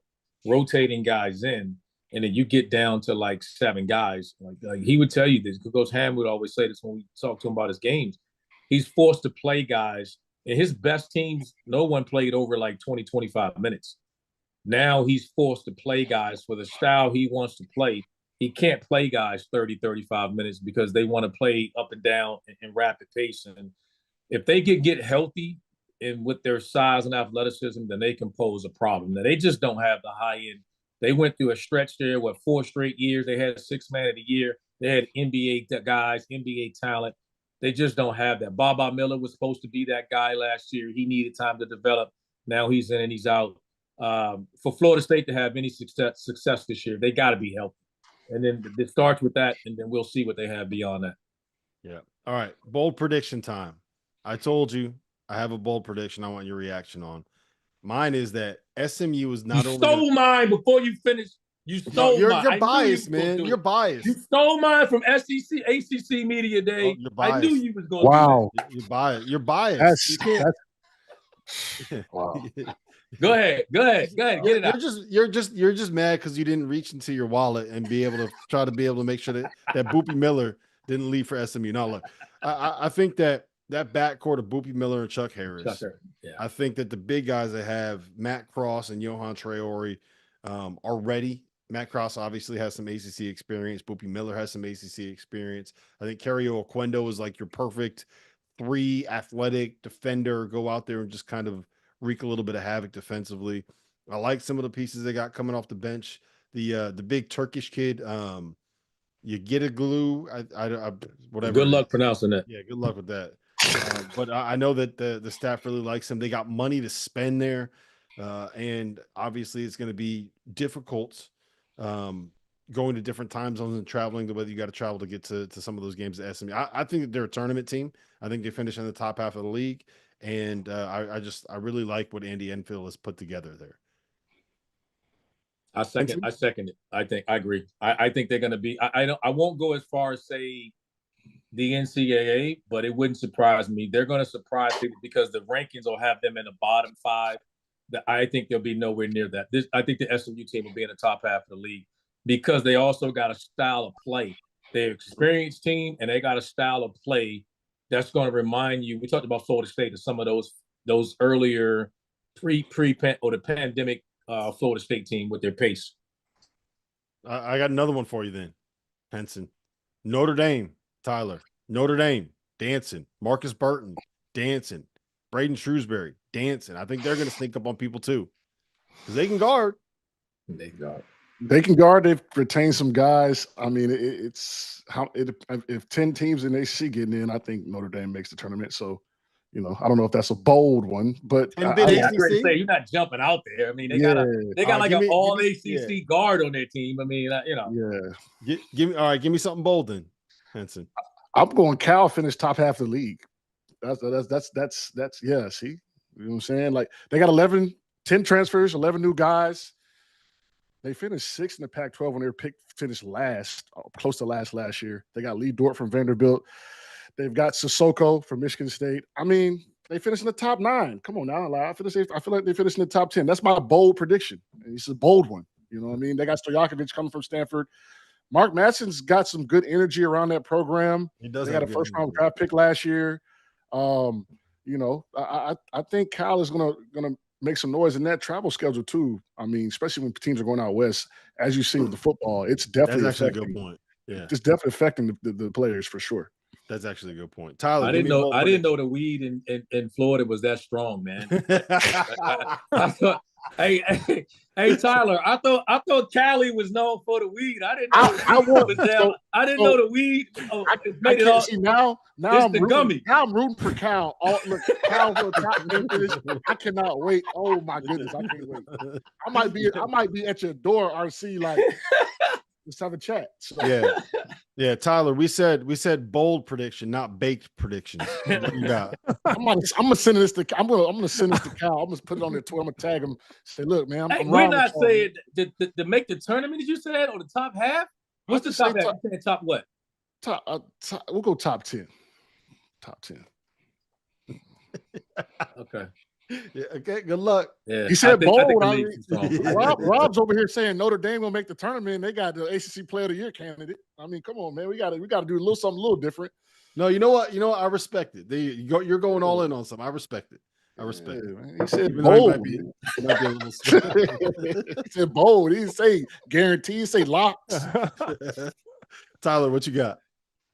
rotating guys in, and then you get down to like 7 guys, like he would tell you this. Coach Ham would always say this when we talk to him about his games. He's forced to play guys. In his best teams, no one played over like 20, 25 minutes. Now he's forced to play guys for the style he wants to play. He can't play guys 30, 35 minutes because they want to play up and down in rapid pace. And if they could get healthy and with their size and athleticism, then they can pose a problem. Now, they just don't have the high end. They went through a stretch there, 4 straight years. They had a 6th man of the year. They had NBA guys, NBA talent. They just don't have that. Baba Miller was supposed to be that guy last year. He needed time to develop. Now he's in and he's out. For Florida State to have any success this year, they got to be healthy. And then it starts with that, and then we'll see what they have beyond that. Yeah. All right. Bold prediction time. I told you I have a bold prediction I want your reaction on. Mine is that SMU is not only stole mine before you finished. You stole mine. You're biased, man. You're biased. You stole mine from SEC, ACC Media Day. I knew you was going to wow. do that. You're biased. You're biased. Wow. Go ahead. Get it out. You're just mad because you didn't reach into your wallet and be able to try to be able to make sure that Boopy Miller didn't leave for SMU. No, look, I think that backcourt of Boopy Miller and Chuck Harris. Yeah. I think that the big guys that have Matt Cross and Johan Traore are ready. Matt Cross obviously has some ACC experience. Boopy Miller has some ACC experience. I think Cario Oquendo is like your perfect 3 athletic defender. Go out there and just kind of wreak a little bit of havoc defensively. I like some of the pieces they got coming off the bench. The big Turkish kid, you get a glue. I whatever. Good luck pronouncing that. Yeah, good luck with that. But I know that the staff really likes him. They got money to spend there, and obviously it's going to be difficult going to different time zones and traveling to whether you got to travel to get to some of those games at SMU. I think that they're a tournament team. I think they finish in the top half of the league, and I really like what Andy Enfield has put together there. I second it. I agree. I think they're going to be. I won't go as far as say the NCAA, but it wouldn't surprise me. They're going to surprise people because the rankings will have them in the bottom 5. I think they'll be nowhere near that. I think the SMU team will be in the top half of the league because they also got a style of play. They're an experienced team, and they got a style of play that's going to remind you. We talked about Florida State and some of those earlier the pandemic Florida State team with their pace. I got another one for you then, Henson. Notre Dame, Tyler. Notre Dame, dancing. Marcus Burton, dancing. Braden Shrewsbury, dancing. I think they're going to sneak up on people too because they can guard. They can guard. They've retained some guys. I mean, if 10 teams in the ACC getting in, I think Notre Dame makes the tournament. So, I don't know if that's a bold one, but I say you're not jumping out there. I mean, they got like an all ACC guard on their team. I mean, Yeah. Give me something bold then, Henson. I'm going Cal finish top half of the league. That's yeah. See, you know what I'm saying? Like they got 10 transfers, 11 new guys. They finished 6th in the Pac-12 when they were finished last, close to last year. They got Lee Dort from Vanderbilt. They've got Sissoko from Michigan State. I mean, they finished in the top 9. Come on now, I feel like they finished in the top 10. That's my bold prediction. And it's a bold one. You know what I mean? They got Stojakovic coming from Stanford. Mark Madsen's got some good energy around that program. They got a first-round draft pick last year. I think Cal is gonna make some noise in that travel schedule too. I mean, especially when teams are going out west, as you see with the football, it's definitely a good point. Yeah, it's definitely affecting the players for sure. That's actually a good point. Tyler, I didn't know the weed in Florida was that strong, man. I thought, hey, Tyler, I thought Cali was known for the weed. I didn't know I didn't know the weed. Now I'm rooting for Cal. Cal will top Memphis. I cannot wait. Oh my goodness, I can't wait. I might be at your door, RC. Like, let's have a chat. So. Yeah. Tyler, we said bold prediction, not baked predictions. What you got? I'm gonna send this to. I'm gonna send this to Cal. I'm gonna put it on their Twitter. I'm gonna tag him. Say, look, man, we're not saying to make the tournament. As you said, on the top half. What's the top half? You saying top what? We'll go top 10. Top 10. Okay. Yeah, okay, good luck. Yeah, he said bold. Rob's over here saying Notre Dame will make the tournament. They got the ACC Player of the Year candidate. I mean, come on, man. We got to do something a little different. No, you know what? I respect it. You're going all in on something. I respect it. Man. He said bold. He said bold. He didn't say guarantee. He said locks. Tyler, what you got?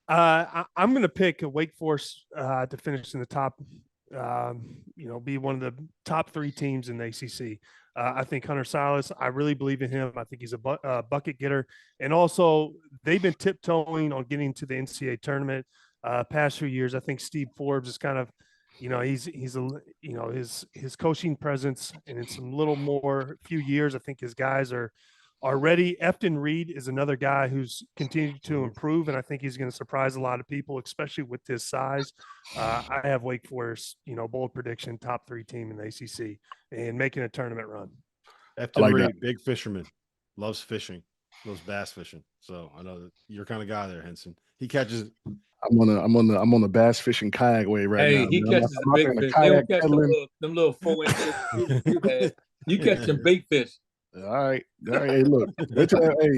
I'm going to pick Wake Forest to finish in the top. Be one of the top 3 teams in the ACC. I think Hunter Sallis, I really believe in him. I think he's a bucket getter. And also, they've been tiptoeing on getting to the NCAA tournament past few years. I think Steve Forbes is kind of, his coaching presence, and in some little more few years, I think his guys are ready. Efton Reed is another guy who's continued to improve, and I think he's going to surprise a lot of people, especially with his size. I have Wake Forest, bold prediction, top 3 team in the ACC and making a tournament run. Efton Reed, big fisherman, loves fishing, loves bass fishing. So I know that you're kind of guy there, Henson. He catches. I'm on the bass fishing kayak wave right now. Hey, he catches the big fish. They don't catch them little 4-inch. You catch them big fish. All right. Hey, look. Hey,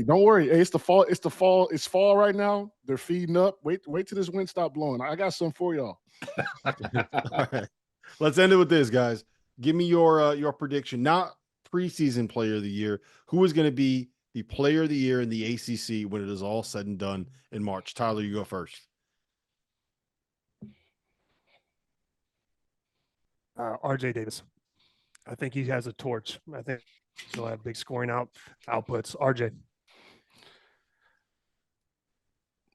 don't worry. Hey, it's the fall. It's fall right now. They're feeding up. Wait till this wind stop blowing. I got something for y'all. All right. Let's end it with this, guys. Give me your prediction, not preseason player of the year. Who is going to be the player of the year in the ACC when it is all said and done in March? Tyler, you go first. RJ Davis. I think he has a torch. I think he'll have big scoring outputs. RJ.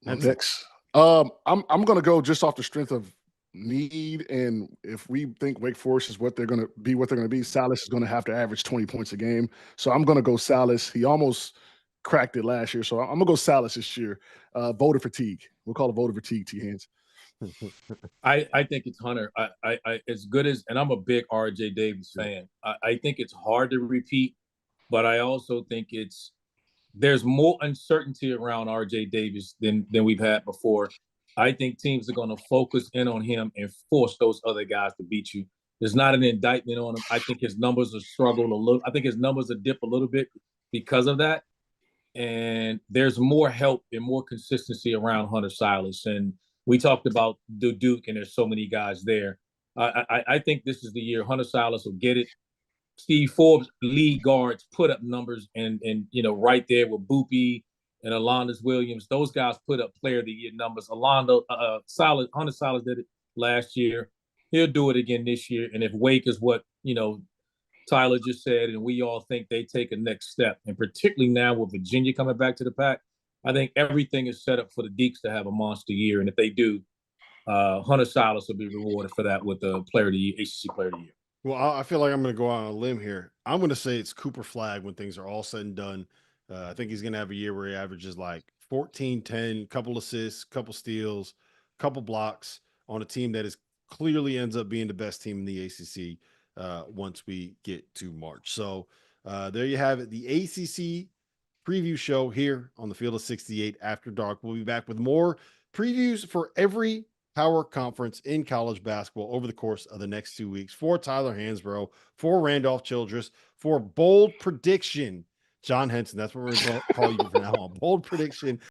Next. I'm going to go just off the strength of need, and if we think Wake Forest is what they're going to be, Sallis is going to have to average 20 points a game. So I'm going to go Sallis. He almost cracked it last year, so I'm going to go Sallis this year. Voter fatigue. We'll call it voter fatigue, T-Hands. I think it's Hunter. I as good as, and I'm a big RJ Davis fan. I think it's hard to repeat, but I also think there's more uncertainty around RJ Davis than we've had before. I think teams are going to focus in on him and force those other guys to beat you. There's not an indictment on him. I think his numbers have struggled a little. I think his numbers have dipped a little bit because of that. And there's more help and more consistency around Hunter Sallis. And we talked about the Duke, and there's so many guys there. I think this is the year Hunter Sallis will get it. Steve Forbes lead guards put up numbers, and right there with Boopy and Alondas Williams, those guys put up player of the year numbers. Hunter Sallis did it last year. He'll do it again this year. And if Wake is what Tyler just said, and we all think they take a next step, and particularly now with Virginia coming back to the pack, I think everything is set up for the Deeks to have a monster year. And if they do, Hunter Sallis will be rewarded for that with the player of the year, ACC player of the year. Well, I feel like I'm going to go out on a limb here. I'm going to say it's Cooper Flagg when things are all said and done. I think he's going to have a year where he averages like 14, 10, couple assists, couple steals, couple blocks on a team that is clearly ends up being the best team in the ACC once we get to March. So there you have it, the ACC preview show here on the Field of 68 After Dark. We'll be back with more previews for every power conference in college basketball over the course of the next 2 weeks. For Tyler Hansbrough, for Randolph Childress, for Bold Prediction, John Henson. That's what we're going to call you from now on. Bold Prediction.